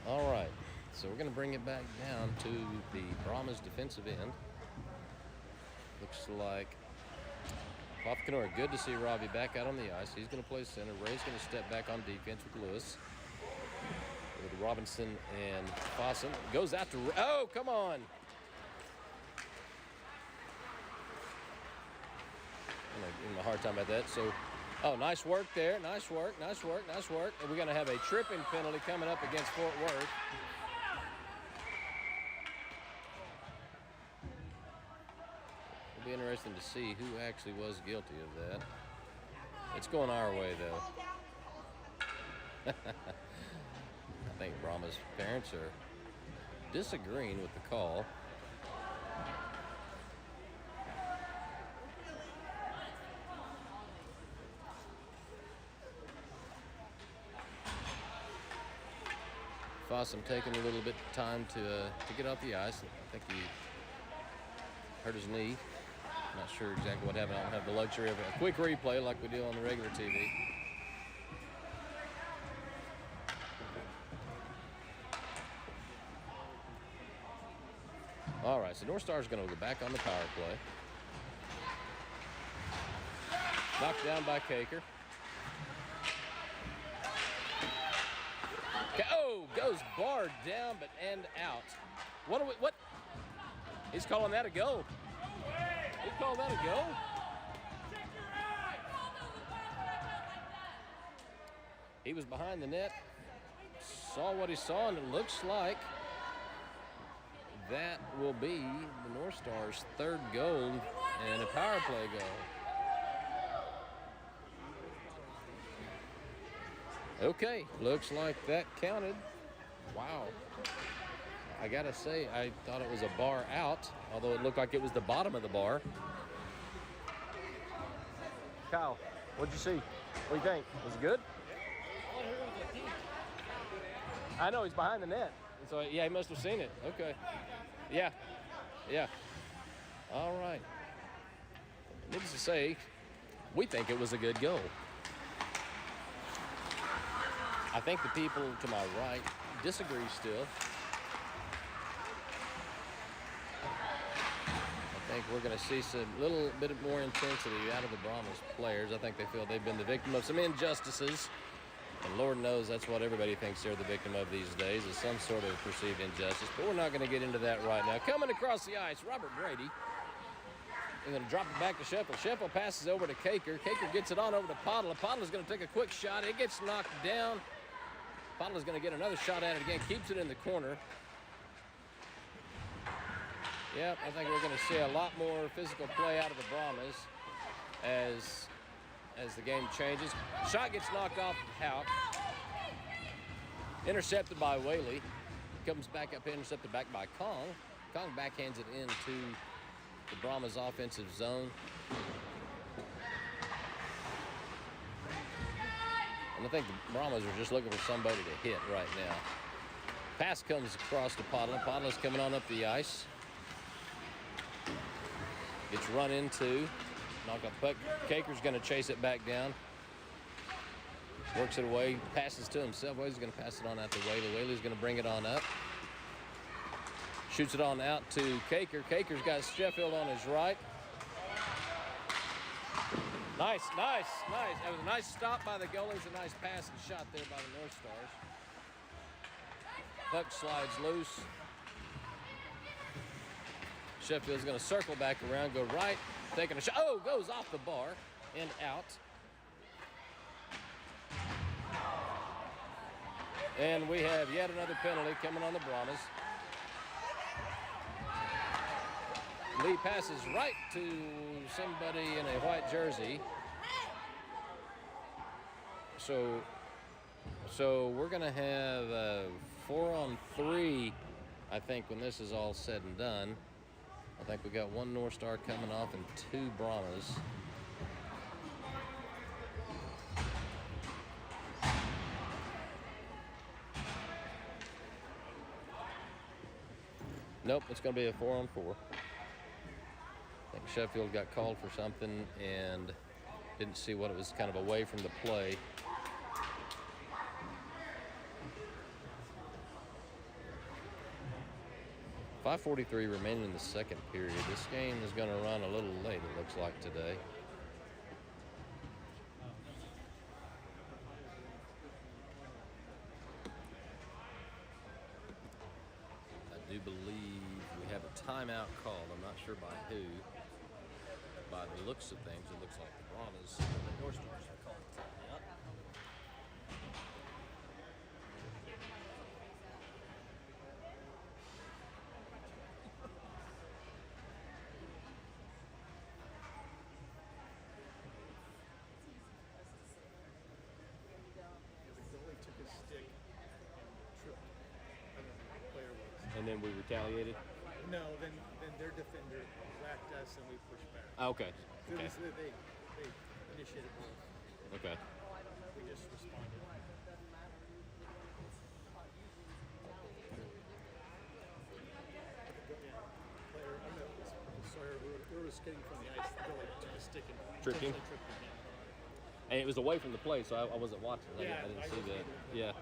All right. So we're going to bring it back down to the Brahmas defensive end. Looks like McKinney. Good to see Robbie back out on the ice. He's going to play center. Ray's going to step back on defense with Lewis. With Robinson and Fossum. Goes out to... Oh, come on! I'm going to give him a hard time about that. So, nice work there. Nice work. And we're going to have a tripping penalty coming up against Fort Worth. Be interesting to see who actually was guilty of that. It's going our way, though. I think Brahma's parents are disagreeing with the call. Fossum taking a little bit of time to get off the ice. I think he hurt his knee. Not sure exactly what happened. I don't have the luxury of a quick replay like we do on the regular TV. All right, so North Star's going to go back on the power play. Knocked down by Caker. Oh, goes bar down, but end out. What? He's calling that a go. He's calling that a go? He was behind the net, saw what he saw, and it looks like that will be the North Stars' third goal and a power play goal. Okay, looks like that counted. Wow. I gotta say, I thought it was a bar out, although it looked like it was the bottom of the bar. Kyle, what'd you see? What do you think? Was it good? I know, he's behind the net. So, yeah, he must have seen it. Okay. Yeah. All right. Needless to say, we think it was a good goal. I think the people to my right disagree still. I think we're going to see some little bit more intensity out of the Brahmas players. I think they feel they've been the victim of some injustices. And Lord knows that's what everybody thinks they're the victim of these days, is some sort of perceived injustice. But we're not going to get into that right now. Coming across the ice, Robert Brady. They're going to drop it back to Sheffield. Sheffield passes over to Caker. Caker gets it on over to Podla. Podla's going to take a quick shot. It gets knocked down. Podla's going to get another shot at it again. Keeps it in the corner. Yep, I think we're going to see a lot more physical play out of the Brahmas as the game changes. Shot gets knocked off of Houk. Intercepted by Whaley. Comes back up, intercepted back by Kong. Kong backhands it into the Brahmas offensive zone. And I think the Brahmas are just looking for somebody to hit right now. Pass comes across to Podla. Podla's coming on up the ice. Gets run into. Knock off the puck. Caker's going to chase it back down. Works it away. Passes to himself. He's going to pass it on out to Whaley. Whaley's going to bring it on up. Shoots it on out to Caker. Caker's got Sheffield on his right. Nice. That was a nice stop by the goalies. A nice pass and shot there by the North Stars. Puck slides loose. Sheffield's going to circle back around, go right, taking a shot. Oh, goes off the bar and out. And we have yet another penalty coming on the Brahmas. Lee passes right to somebody in a white jersey. So we're going to have a 4-on-3, I think, when this is all said and done. I think we got one North Star coming off and two Brahmas. Nope, it's going to be a 4-on-4. I think Sheffield got called for something and didn't see what it was, kind of away from the play. .5:43 remaining in the second period. This game is going to run a little late, it looks like, today. I do believe we have a timeout called. I'm not sure by who. By the looks of things, it looks like the Brahmas, the North Stars are calling a timeout. And then we retaliated? No, then their defender whacked us and we pushed back. Okay. So they initiated both. Okay. We just responded. Player, Sawyer, who was skating from the ice, really took a stick and tripped him. And it was away from the play, so I wasn't watching. Yeah, I didn't see that. Yeah.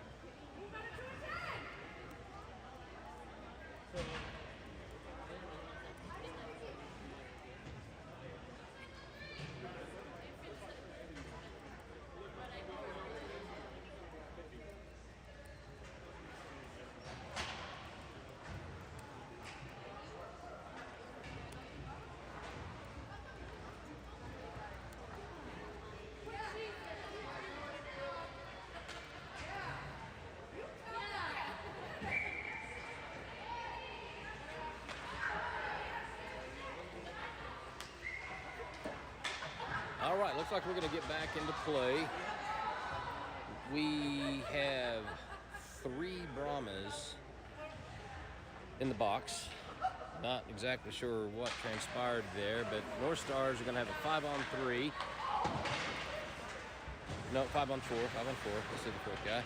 right, looks like we're going to get back into play. We have 3 Brahmas in the box. Not exactly sure what transpired there, but North Stars are going to have a 5-on-3. No, 5-on-4. 5-on-4. Let's see the fourth guy.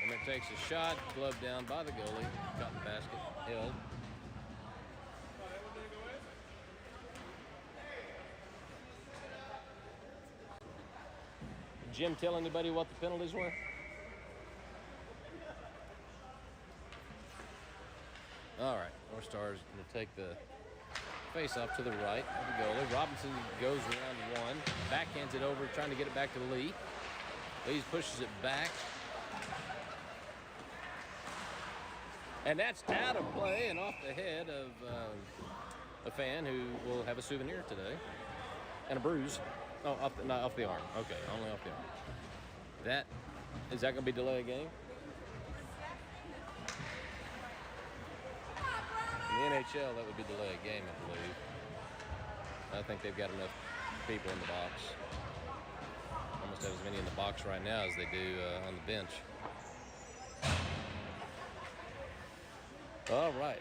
And there takes a shot, glove down by the goalie. Got in the basket, held. Did Jim tell anybody what the penalties were? All right, North Stars going to take the face-off to the right of the goalie. Robinson goes around one, backhands it over, trying to get it back to Lee. Lee pushes it back. And that's out of play and off the head of a fan who will have a souvenir today. And a bruise. Oh, off the arm. Okay, only off the arm. Is that going to be delay a game? In the NHL, that would be delay a game, I believe. I think they've got enough people in the box. Almost have as many in the box right now as they do on the bench. All right,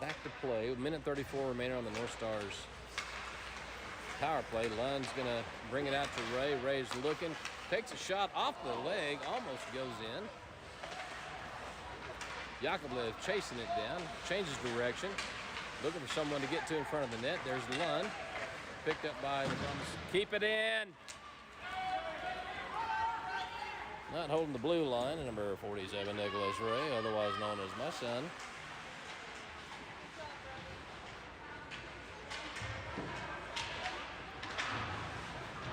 back to play. A minute 34 remaining on the North Stars power play. Lund's going to bring it out to Ray. Ray's looking, takes a shot off the leg, almost goes in. Yakovlev chasing it down, changes direction, looking for someone to get to in front of the net. There's Lund, picked up by the Brahmas. Keep it in. Not holding the blue line, number 47, Nicholas Ray, otherwise known as my son.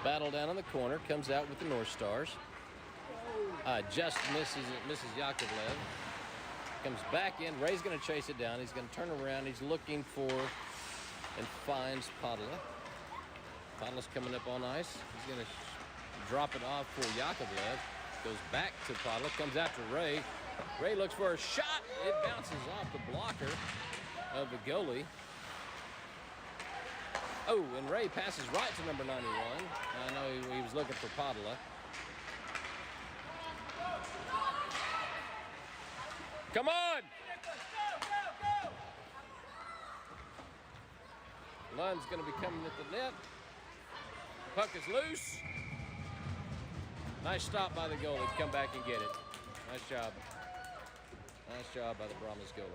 Battle down in the corner, comes out with the North Stars. Just misses Yakovlev. Comes back in. Ray's going to chase it down. He's going to turn around. He's looking for and finds Padula. Padula's coming up on ice. He's going to drop it off for Yakovlev. Goes back to Padula. Comes out to Ray. Ray looks for a shot. It bounces off the blocker of the goalie. Oh, and Ray passes right to number 91. I know he was looking for Padula. Come on! Lund's going to be coming at the net. Puck is loose. Nice stop by the goalie to come back and get it. Nice job. Nice job by the Brahmas goalie.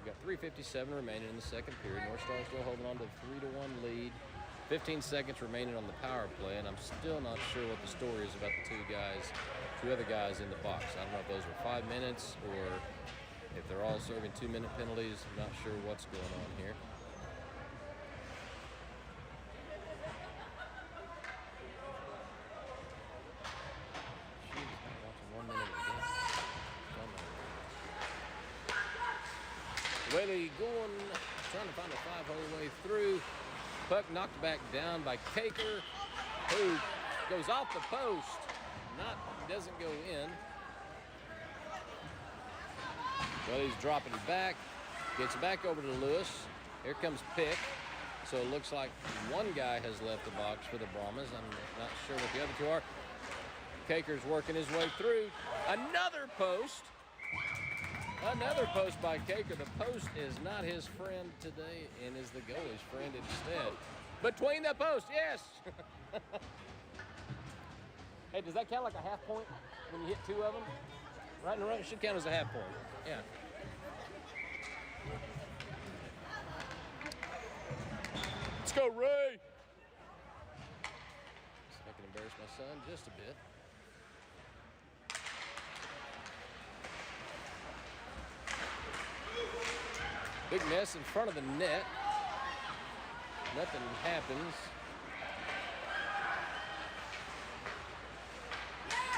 We've got 3:57 remaining in the second period. North Stars still holding on to a 3-1 lead. 15 seconds remaining on the power play, and I'm still not sure what the story is about the two other guys in the box. I don't know if those were 5 minutes or if they're all serving 2-minute penalties. I'm not sure what's going on here. Whaley going, trying to find a 5-hole way through. Puck knocked back down by Kaker, who goes off the post. Doesn't go in. Whaley's dropping it back. Gets back over to Lewis. Here comes Pick. So it looks like one guy has left the box for the Brahmas. I'm not sure what the other two are. Kaker's working his way through. Another post. Another post by Kaker. The post is not his friend today and is the goalie's friend instead. Between the posts, yes. Hey, does that count like a half point when you hit 2 of them? Right in a row, it should count as a half point. Yeah. Let's go, Ray. So I can embarrass my son just a bit. Big mess in front of the net. Nothing happens.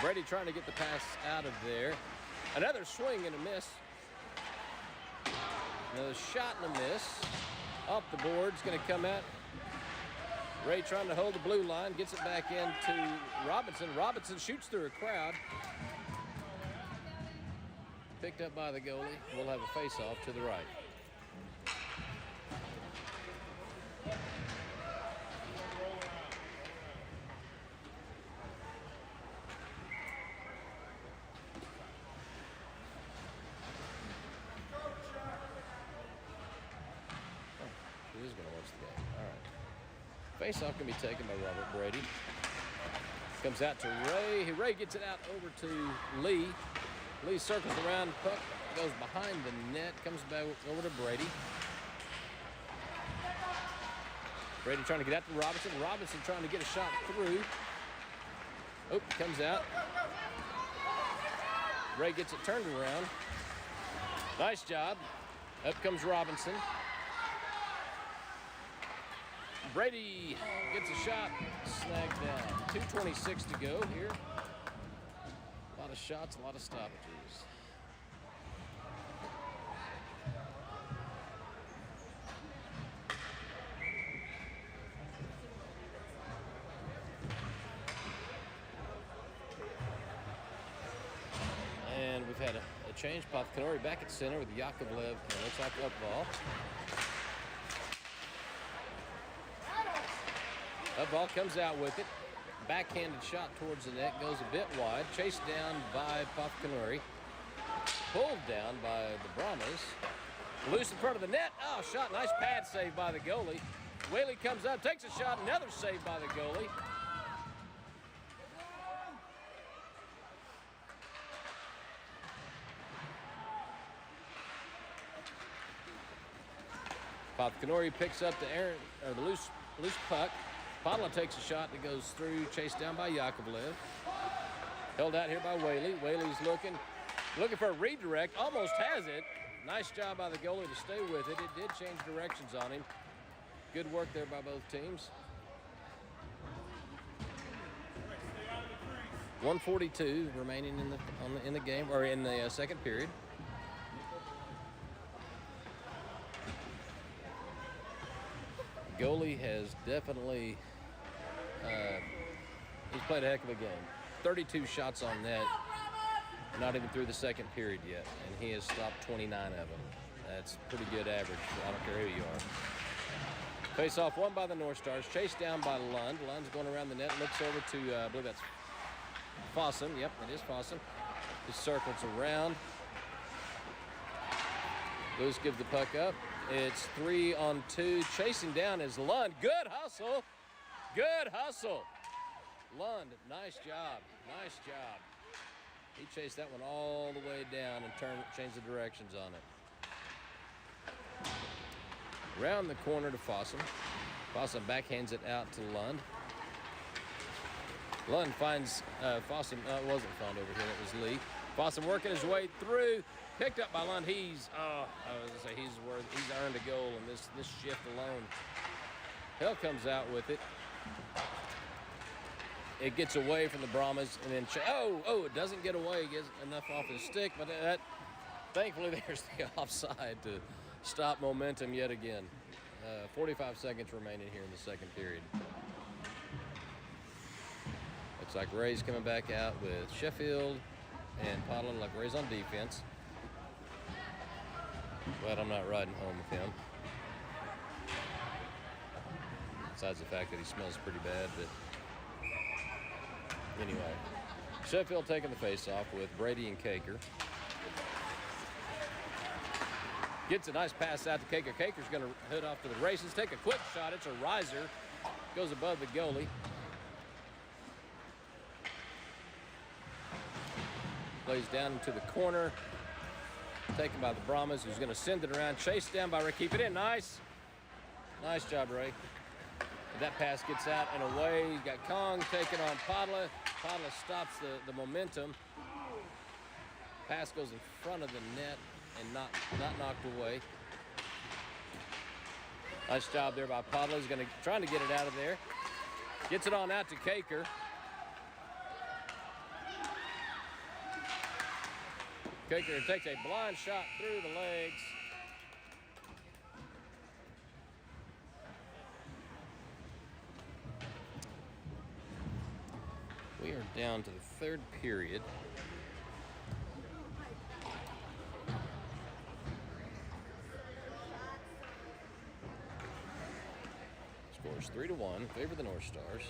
Brady trying to get the pass out of there. Another swing and a miss. Another shot and a miss. Off the board's going to come out. Ray trying to hold the blue line. Gets it back into Robinson. Robinson shoots through a crowd. Picked up by the goalie. We'll have a face-off to the right. Face-off can be taken by Robert Brady. Comes out to Ray. Ray gets it out over to Lee. Lee circles around. Puck goes behind the net. Comes back over to Brady. Brady trying to get out to Robinson. Robinson trying to get a shot through. Oh, comes out. Ray gets it turned around. Nice job. Up comes Robinson. Brady gets a shot, snagged down. 2:26 to go here. A lot of shots, a lot of stoppages. And we've had a change. Pafkanori back at center with Yakovlev, and it looks like up ball. Up ball comes out with it. Backhanded shot towards the net, goes a bit wide. Chased down by Pafkanori. Pulled down by the Brahmas. Loose in front of the net. Oh, shot. Nice pad save by the goalie. Whaley comes up, takes a shot. Another save by the goalie. Pafkanori picks up the loose puck. Padla takes a shot that goes through, chased down by Yakovlev. Held out here by Whaley. Whaley's looking for a redirect, almost has it. Nice job by the goalie to stay with it. It did change directions on him. Good work there by both teams. 1:42 remaining in the game, or in the second period. Goalie has definitely he's played a heck of a game. 32 shots on net, not even through the second period yet, and he has stopped 29 of them. That's pretty good average. I don't care who you are. Face off won by the North Stars, chased down by Lund. Lund's going around the net, looks over to I believe that's Fossum. Yep, it is Fossum. He circles around. Lewis gives the puck up. It's 3-on-2. Chasing down is Lund. Good hustle. Good hustle. Lund, nice job. Nice job. He chased that one all the way down and changed the directions on it. Around the corner to Fossum. Fossum backhands it out to Lund. Lund finds Fossum. It wasn't found over here. It was Lee. Fossum working his way through. Picked up by Lund. He's earned a goal in this shift alone. Hell comes out with it. It gets away from the Brahmas, and then it doesn't get away. It gets enough off his stick, but thankfully there's the offside to stop momentum yet again. 45 seconds remaining here in the second period. Looks like Ray's coming back out with Sheffield and Podlin. Like Ray's on defense. Glad I'm not riding home with him. Besides the fact that he smells pretty bad, but anyway. Sheffield taking the face-off with Brady and Kaker. Gets a nice pass out to Kaker. Kaker's going to head off to the races. Take a quick shot. It's a riser. Goes above the goalie. Plays down into the corner. Taken by the Brahmas, who's going to send it around. Chased down by Ray. Keep it in. Nice. Nice job, Ray. And that pass gets out and away. You got Kong taking on Padla. Padla stops the momentum. Pass goes in front of the net and not knocked away. Nice job there by Padla. He's trying to get it out of there. Gets it on out to Kaker. Kaker takes a blind shot through the legs. We are down to the third period. Scores 3-1, favor the North Stars.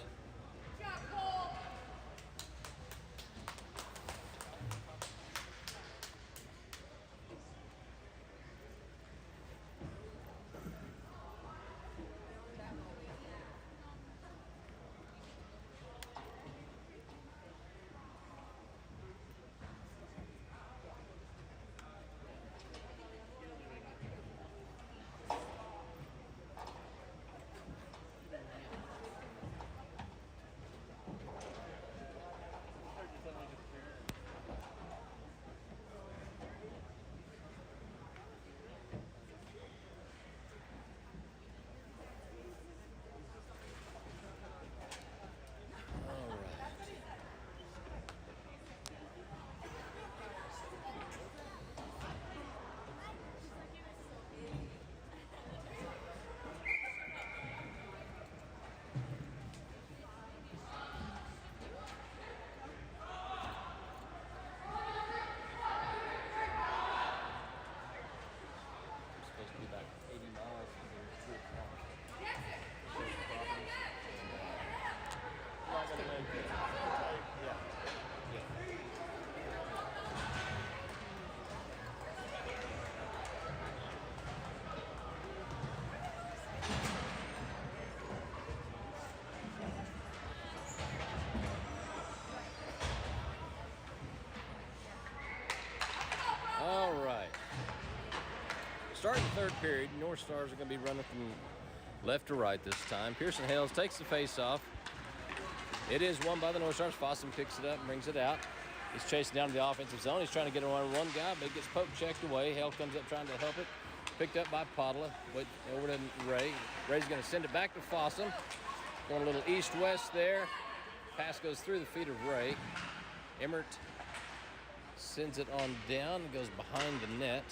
starting the third period. North Stars are going to be running from left to right this time. Pearson Hales takes the face-off. It is won by the North Stars. Fossum picks it up and brings it out. He's chasing down to the offensive zone. He's trying to get it on one guy, but he gets poke checked away. Hale comes up trying to help it. Picked up by Podla. But over to Ray. Ray's going to send it back to Fossum. Going a little east-west there. Pass goes through the feet of Ray. Emmert sends it on down. Goes behind the net.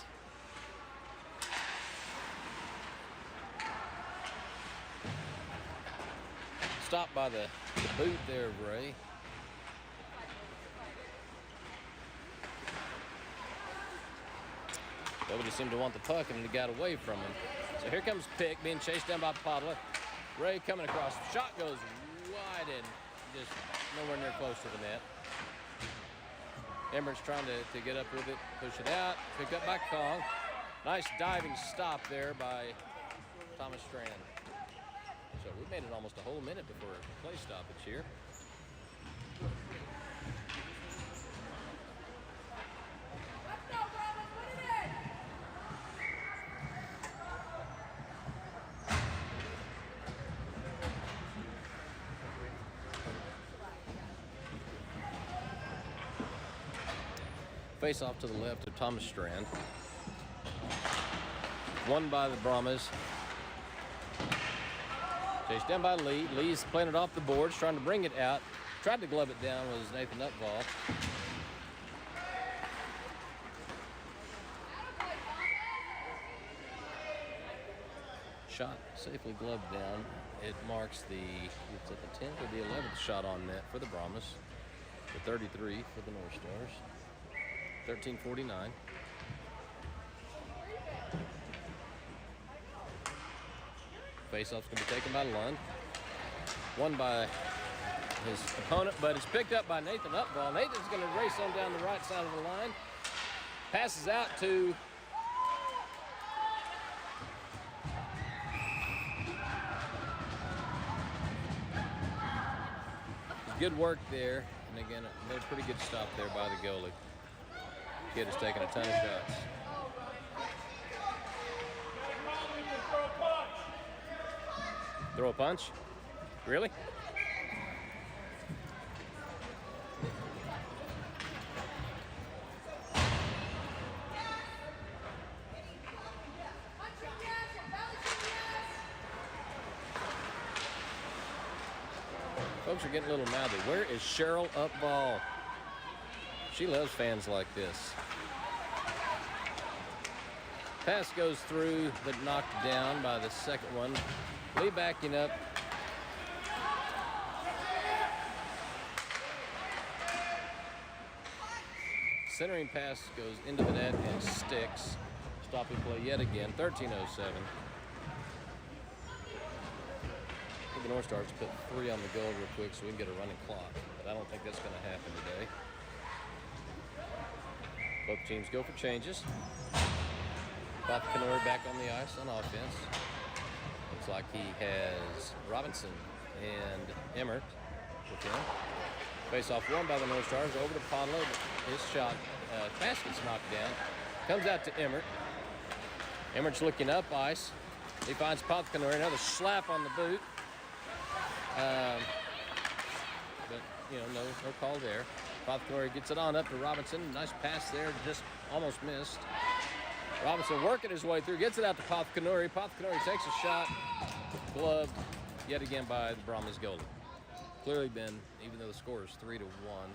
Stopped by the boot there of Ray. Nobody seemed to want the puck, and he got away from him. So here comes Pick, being chased down by Podla. Ray coming across. Shot goes wide and just nowhere near close to the net. Emmert's trying to get up with it, push it out, picked up by Kong. Nice diving stop there by Thomas Strand. So we made it almost a whole minute before a play stoppage here. Face off to the left of Thomas Strand. Won by the Brahmas. Chased down by Lee. Lee's playing it off the boards, trying to bring it out. Tried to glove it down was Nathan Upval. Shot safely gloved down. It marks the 10th or the 11th shot on net for the Brahmas. The 33 for the North Stars. 13:49. Faceoff's going to be taken by Lund. Won by his opponent, but it's picked up by Nathan Upval. Nathan's going to race on down the right side of the line. Passes out to good work there. And again, a pretty good stop there by the goalie. Kid has taken a ton of shots. Throw a punch? Really? Folks are getting a little mouthy. Where is Cheryl Upval? She loves fans like this. Pass goes through, but knocked down by the second one. Lee backing up. Centering pass goes into the net and sticks. Stopping play yet again, 13:07. The North Stars put 3 on the goal real quick so we can get a running clock. But I don't think that's going to happen today. Both teams go for changes. Bob Canori back on the ice on offense. Looks like he has Robinson and Emmert with him. Face-off won by the North Stars. Over to Podla. His shot, pass gets knocked down. Comes out to Emmert. Emmert's looking up ice. He finds Bob Canori. Another slap on the boot. But, you know, no call there. Pothcary gets it on up to Robinson. Nice pass there, just almost missed. Robinson working his way through, gets it out to Pothcary. Pothcary takes a shot, gloved yet again by the Brahmas goalie. Clearly been, even though the score is 3-1,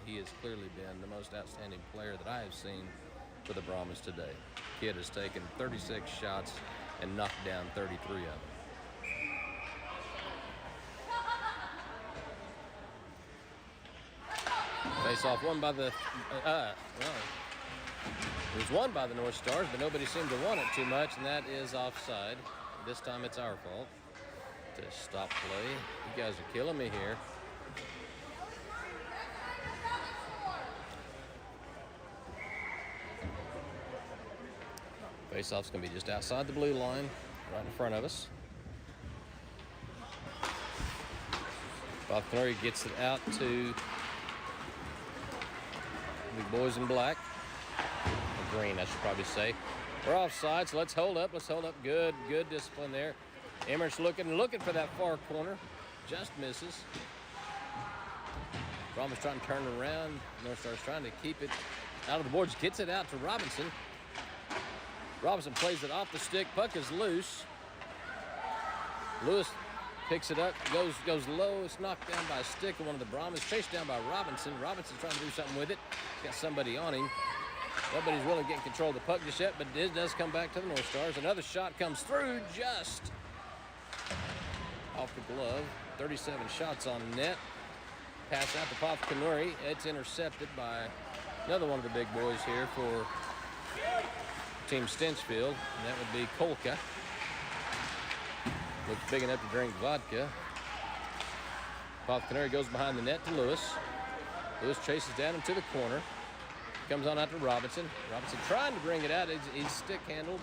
he has clearly been the most outstanding player that I have seen for the Brahmas today. Kid has taken 36 shots and knocked down 33 of them. Face-off won by the, it was won by the North Stars, but nobody seemed to want it too much, and that is offside. This time it's our fault to stop play. You guys are killing me here. Face-off's going to be just outside the blue line, right in front of us. Buckner gets it out to the boys in black. Green, I should probably say. We're offside, so let's hold up. Let's hold up. Good discipline there. Emmerich looking for that far corner. Just misses. Brahmas trying to turn around. North Star's trying to keep it out of the boards. Gets it out to Robinson. Robinson plays it off the stick. Puck is loose. Lewis picks it up, goes low. It's knocked down by a stick of one of the Brahmas. Chased down by Robinson. Robinson's trying to do something with it. Got somebody on him. Nobody's really getting control of the puck just yet, but it does come back to the North Stars. Another shot comes through just off the glove. 37 shots on net. Pass out to Pafkanuri. It's intercepted by another one of the big boys here for Team Stinchfield, and that would be Kolka. Looks big enough to drink vodka. Pafkanuri goes behind the net to Lewis. Lewis chases down into the corner. Comes on out to Robinson. Robinson trying to bring it out. He's stick handled.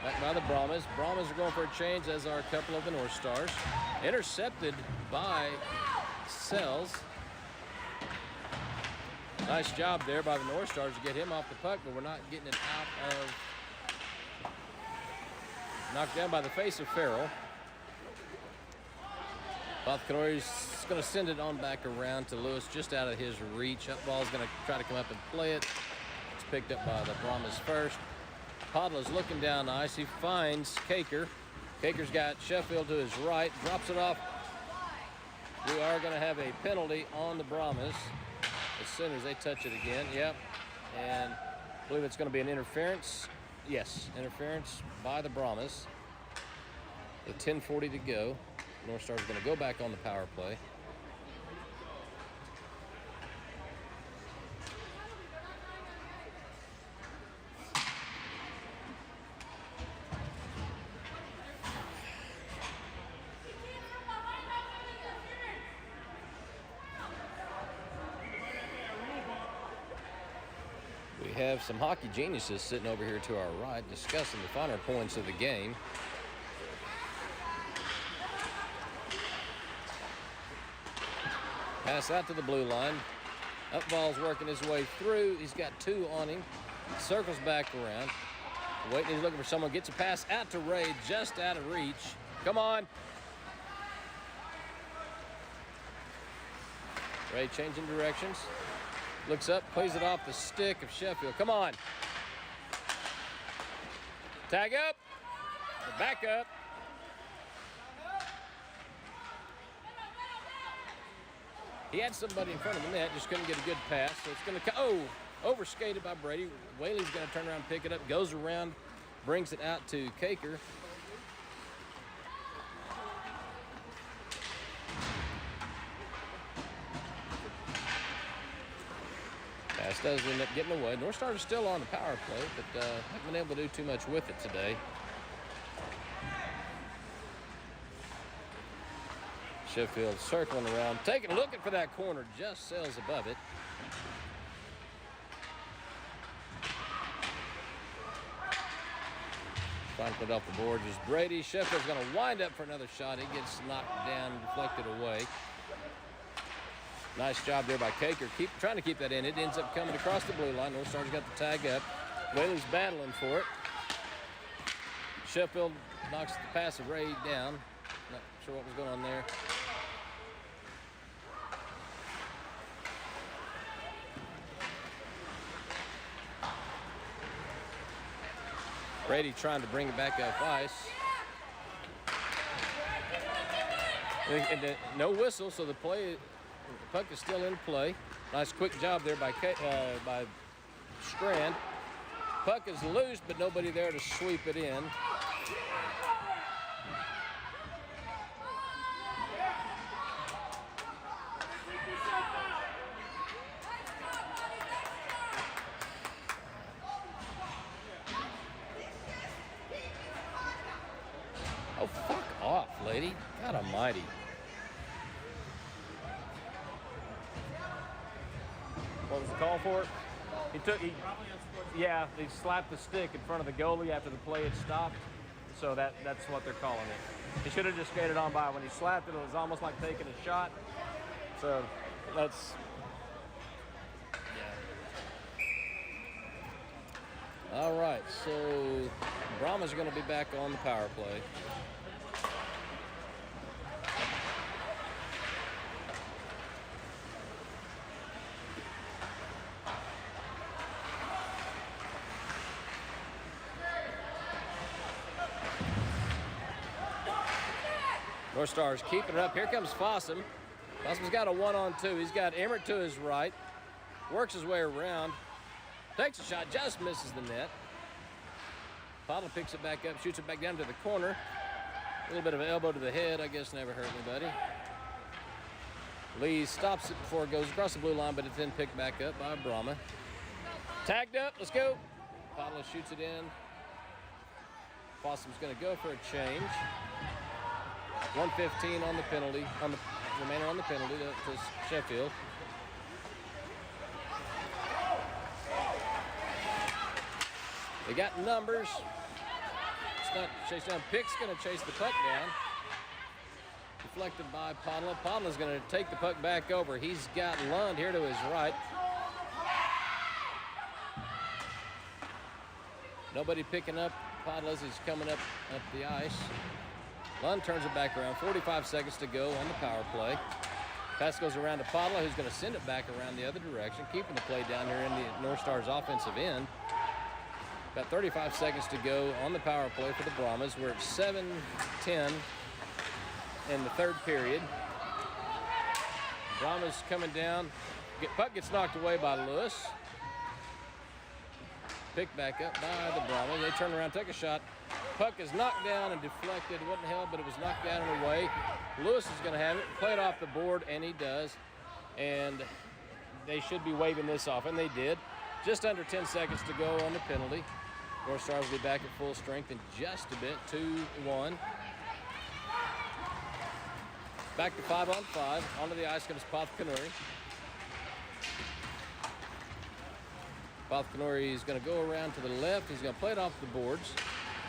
Back by the Brahmas. Brahmas are going for a change, as are a couple of the North Stars. Intercepted by Sells. Nice job there by the North Stars to get him off the puck, but we're not getting it out of... Knocked down by the face of Farrell. Pafkanuri's going to send it on back around to Lewis, just out of his reach. Up ball's going to try to come up and play it. It's picked up by the Brahmas first. Podla's looking down ice. He finds Kaker. Kaker's got Sheffield to his right. Drops it off. We are going to have a penalty on the Brahmas as soon as they touch it again. Yep. And I believe it's going to be an interference. Yes, interference by the Brahmas. With 10:40 to go. North Stars are going to go back on the power play. We have some hockey geniuses sitting over here to our right discussing the finer points of the game. Pass out to the blue line. Upball's working his way through. He's got two on him. Circles back around. Waiting, he's looking for someone. Gets a pass out to Ray, just out of reach. Come on. Ray changing directions. Looks up, plays it off the stick of Sheffield. Come on. Tag up. Back up. He had somebody in front of the net, just couldn't get a good pass. So it's going to overskated by Brady. Whaley's going to turn around and pick it up, goes around, brings it out to Kaker. Pass does end up getting away. North Stars are still on the power play, but haven't been able to do too much with it today. Sheffield circling around, looking for that corner, just sails above it. Trying to put it off the board is Brady. Sheffield's going to wind up for another shot. He gets knocked down, deflected away. Nice job there by Kaker. Trying to keep that in. It ends up coming across the blue line. North Stars got the tag up. Whaley's battling for it. Sheffield knocks the pass of Ray down. Not sure what was going on there. Brady trying to bring it back up ice. And no whistle, so the puck is still in play. Nice quick job there by Strand. Puck is loose, but nobody there to sweep it in. Oh, fuck off, lady. God almighty. What was the call for it? He slapped the stick in front of the goalie after the play had stopped. So that's what they're calling it. He should have just skated on by. When he slapped it, it was almost like taking a shot. So that's... Yeah. All right, so Brahmas are going to be back on the power play. North Stars keeping it up. Here comes Fossum. Fossum's got a 1-on-2. He's got Emmert to his right. Works his way around. Takes a shot, just misses the net. Pottle picks it back up, shoots it back down to the corner. A little bit of an elbow to the head, I guess never hurt anybody. Lee stops it before it goes across the blue line, but it's then picked back up by Brahma. Tagged up, let's go. Pottle shoots it in. Fossum's going to go for a change. 1:15 on the penalty, remaining on the penalty to Sheffield. They got numbers. It's not chased down. Pick's going to chase the puck down. Deflected by Podla. Podla's going to take the puck back over. He's got Lund here to his right. Nobody picking up Podla's. He's coming up the ice. Lund turns it back around. 45 seconds to go on the power play. Pass goes around to Podla, who's going to send it back around the other direction, keeping the play down here in the North Stars offensive end. About 35 seconds to go on the power play for the Brahmas. We're at 7-10 in the third period. Brahmas coming down. Puck gets knocked away by Lewis. Picked back up by the Brahmas. They turn around, take a shot. Puck is knocked down and deflected. It wasn't held, but it was knocked down and away. Lewis is going to have it. Play it off the board, and he does. And they should be waving this off, and they did. Just under 10 seconds to go on the penalty. North Stars will be back at full strength in just a bit. 2-1. Back to 5-on-5. Onto the ice comes Pothkanuri. Pothkanuri is going to go around to the left. He's going to play it off the boards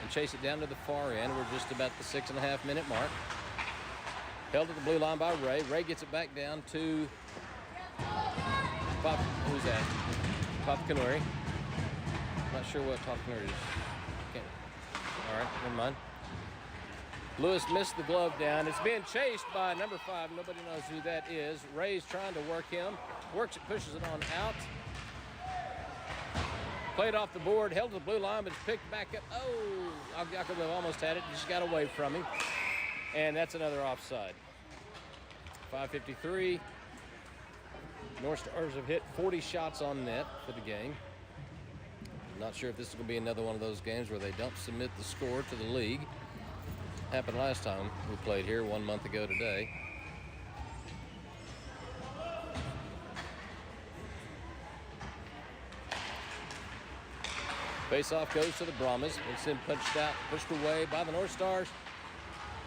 and chase it down to the far end. We're just about the 6.5-minute mark. Held at the blue line by Ray. Ray gets it back down to who's that? Pothkanuri. Not sure what Pothkanuri is. All right, never mind. Lewis missed the glove down. It's being chased by number 5. Nobody knows who that is. Ray's trying to work him. Works it, pushes it on out. Played off the board, held to the blue line, but it's picked back up. Oh, Yakovlev almost had it, just got away from him. And that's another offside. 5:53. North Stars have hit 40 shots on net for the game. Not sure if this is going to be another one of those games where they don't submit the score to the league. Happened last time we played here 1 month ago today. Face-off goes to the Brahmas. It's then pushed away by the North Stars.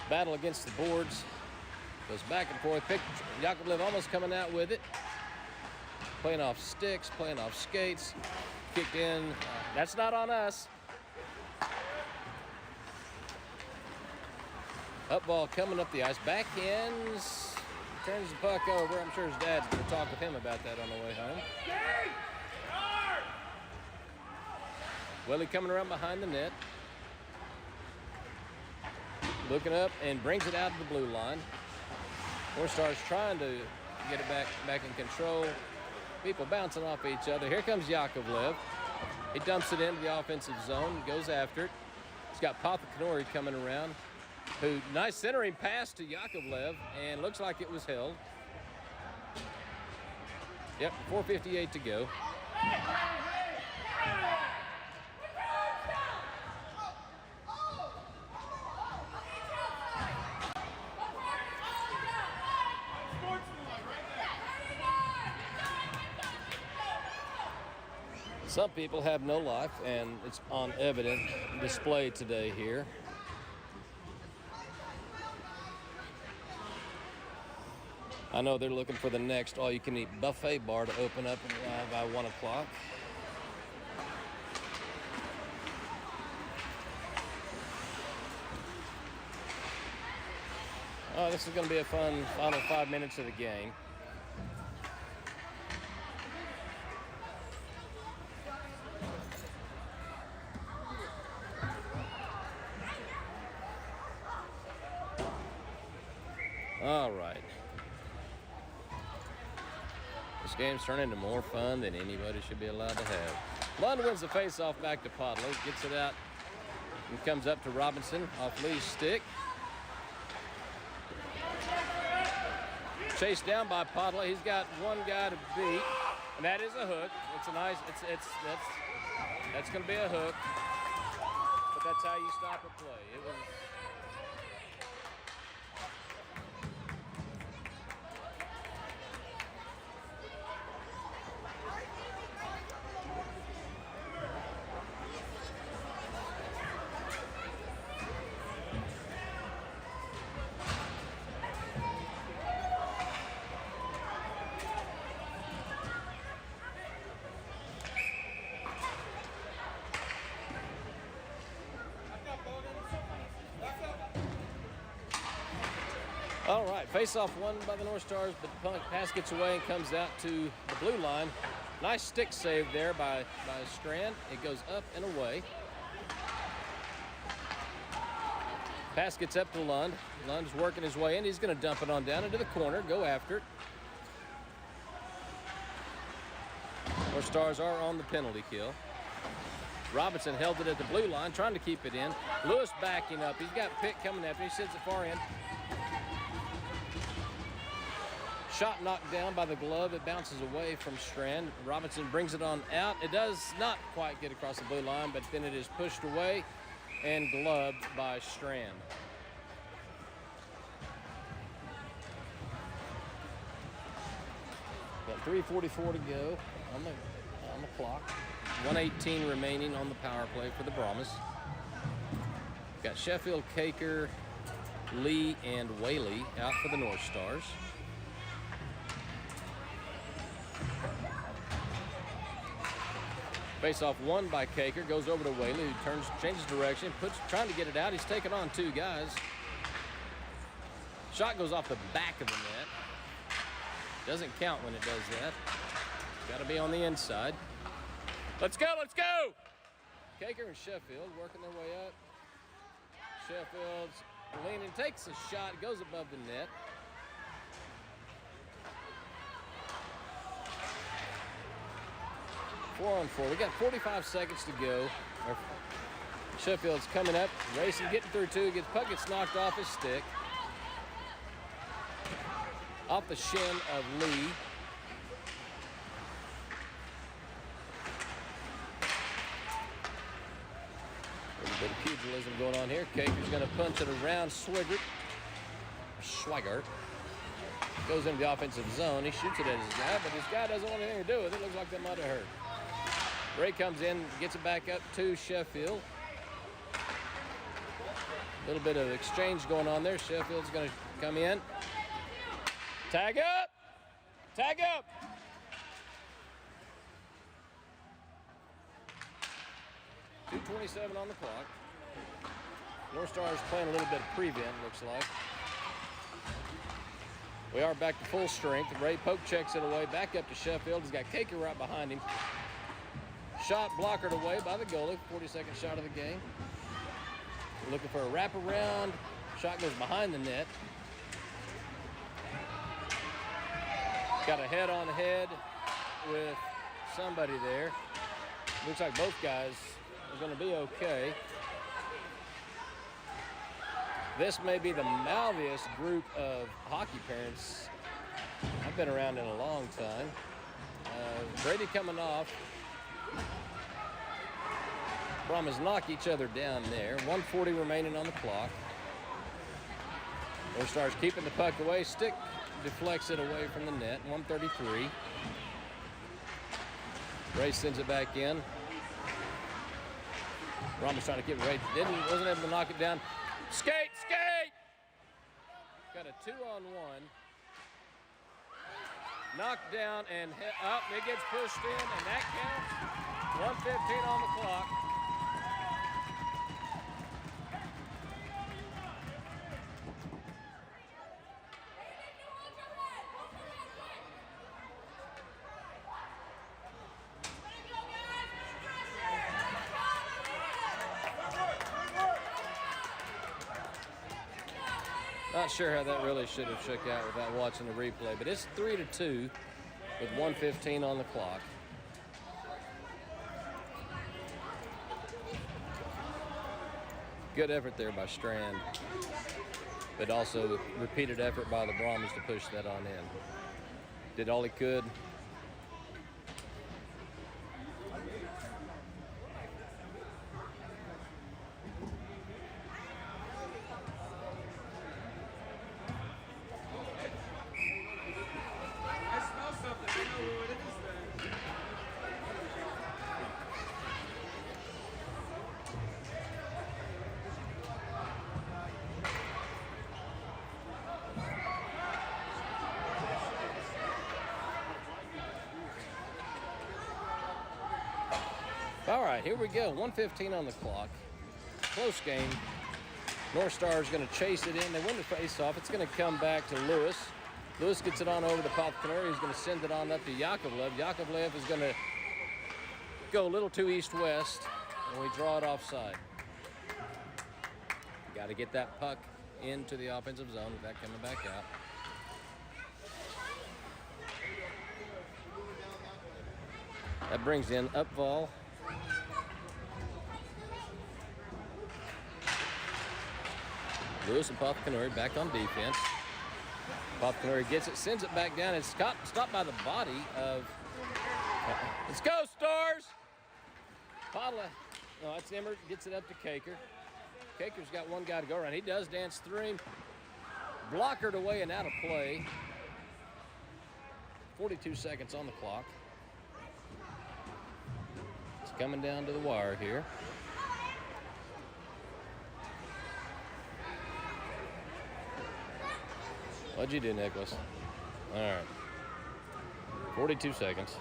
Battle against the boards. Goes back and forth. Yakovlev almost coming out with it. Playing off sticks, playing off skates. Kicked in. That's not on us. Up ball coming up the ice. Backhands. Turns the puck over. I'm sure his dad's going to talk with him about that on the way home. Willie coming around behind the net. Looking up and brings it out to the blue line. North Stars trying to get it back in control. People bouncing off each other. Here comes Yakovlev. He dumps it into the offensive zone, goes after it. He's got Pothkanuri coming around. Nice centering pass to Yakovlev, and looks like it was held. Yep, 4:58 to go. Some people have no life, and it's on evident display today here. I know they're looking for the next all-you-can-eat buffet bar to open up by 1 o'clock. Oh, this is going to be a fun final 5 minutes of the game. All right. This game's turning into more fun than anybody should be allowed to have. Lund wins the face-off back to Podlow, gets it out, and comes up to Robinson off Lee's stick. Chased down by Podlow. He's got one guy to beat, and that is a hook. It's a nice. That's going to be a hook, but that's how you stop a play. It was. All right, face-off won by the North Stars, but the pass gets away and comes out to the blue line. Nice stick save there by Strand. It goes up and away. Pass gets up to Lund. Lund's working his way in. He's going to dump it on down into the corner, go after it. North Stars are on the penalty kill. Robinson held it at the blue line, trying to keep it in. Lewis backing up. He's got Pitt coming after him. He sends it far in. Shot knocked down by the glove. It bounces away from Strand. Robinson brings it on out. It does not quite get across the blue line, but then it is pushed away and gloved by Strand. Got 3:44 to go on the clock. 1:18 remaining on the power play for the Brahmas. Got Sheffield, Caker, Lee, and Whaley out for the North Stars. Face-off won by Caker, goes over to Whaley, who changes direction, trying to get it out. He's taking on two guys. Shot goes off the back of the net. Doesn't count when it does that. Got to be on the inside. Let's go, let's go! Caker and Sheffield working their way up. Sheffield's leaning, takes a shot, goes above the net. Four on four. We got 45 seconds to go. Sheffield's coming up, racing, getting through two. Puck gets knocked off his stick. Off the shin of Lee. A little bit of pugilism going on here. Caker's going to punch it around Swigert. Goes into the offensive zone. He shoots it at his guy, but his guy doesn't want anything to do with it. Looks like that might have hurt. Ray comes in, gets it back up to Sheffield. A little bit of exchange going on there. Sheffield's going to come in. Tag up! Tag up! .227 on the clock. North Stars playing a little bit of prevent, looks like. We are back to full strength. Ray poke checks it away, back up to Sheffield. He's got Caker right behind him. Shot blockered away by the goalie. 42nd shot of the game. Looking for a wraparound. Shot goes behind the net. Got a head-on-head with somebody there. Looks like both guys are going to be okay. This may be the mouthiest group of hockey parents I've been around in a long time. Brady coming off. Brahmas knock each other down there. 1:40 remaining on the clock. North Stars keeping the puck away. Stick deflects it away from the net. 1:33. Ray sends it back in. Brahmas trying to keep it. Ray wasn't able to knock it down. Skate, skate! Got a 2-on-1. Knocked down and hit up. It gets pushed in, and that counts. 1:15 on the clock. Not Not sure how that really should have shook out without watching the replay, but it's 3-2 with 1:15 on the clock. Good effort there by Strand, but also repeated effort by the Brahmas to push that on in. Did all he could. I smell something. I know who it is then. All right, here we go. 1:15 on the clock. Close game. North Star is going to chase it in. They win the face-off. It's going to come back to Lewis. Lewis gets it on over to Popkinori. He's going to send it on up to Yakovlev. Yakovlev is going to go a little too east-west, and we draw it offside. Got to get that puck into the offensive zone with that coming back out. That brings in Upval. Lewis and Popkinori back on defense. Popkinori gets it, sends it back down. It's stopped by the body of... Let's go, Stars! Padla, no, that's Emmert, gets it up to Kaker. Kaker's got one guy to go around. He does dance through him. Blockered away and out of play. 42 seconds on the clock. It's coming down to the wire here. What'd you do, Nicholas? All right. 42 seconds.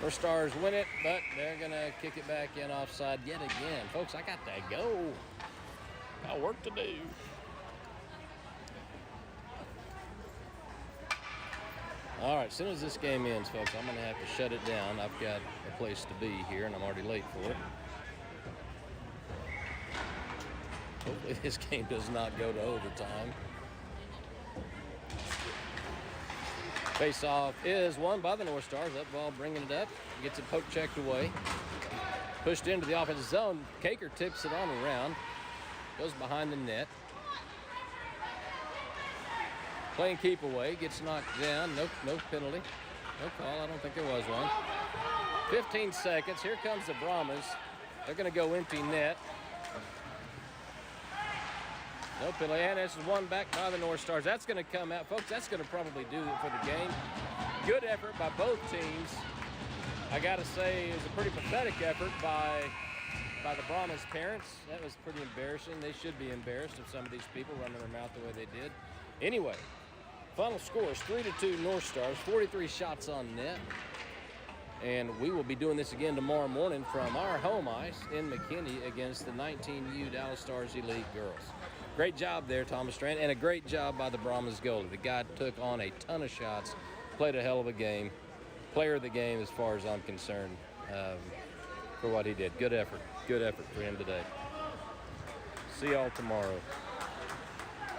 Our Stars win it, but they're going to kick it back in offside yet again. Folks, I got to go. Got work to do. All right, as soon as this game ends, folks, I'm going to have to shut it down. I've got a place to be here, and I'm already late for it. Hopefully this game does not go to overtime. Face-off is won by the North Stars. That ball bringing it up. Gets it poke checked away. Pushed into the offensive zone. Kaker tips it on around. Goes behind the net. Playing keep away, gets knocked down. No penalty. No call. I don't think there was one. 15 seconds. Here comes the Brahmas. They're going to go empty net. No penalty. And this is one back by the North Stars. That's going to come out. Folks, that's going to probably do it for the game. Good effort by both teams. I got to say, it was a pretty pathetic effort by the Brahmas parents. That was pretty embarrassing. They should be embarrassed of some of these people running their mouth the way they did. Anyway, final score is 3-2 North Stars, 43 shots on net. And we will be doing this again tomorrow morning from our home ice in McKinney against the 19U Dallas Stars Elite Girls. Great job there, Thomas Strand, and a great job by the Brahmas goalie. The guy took on a ton of shots, played a hell of a game. Player of the game as far as I'm concerned for what he did. Good effort for him today. See y'all tomorrow.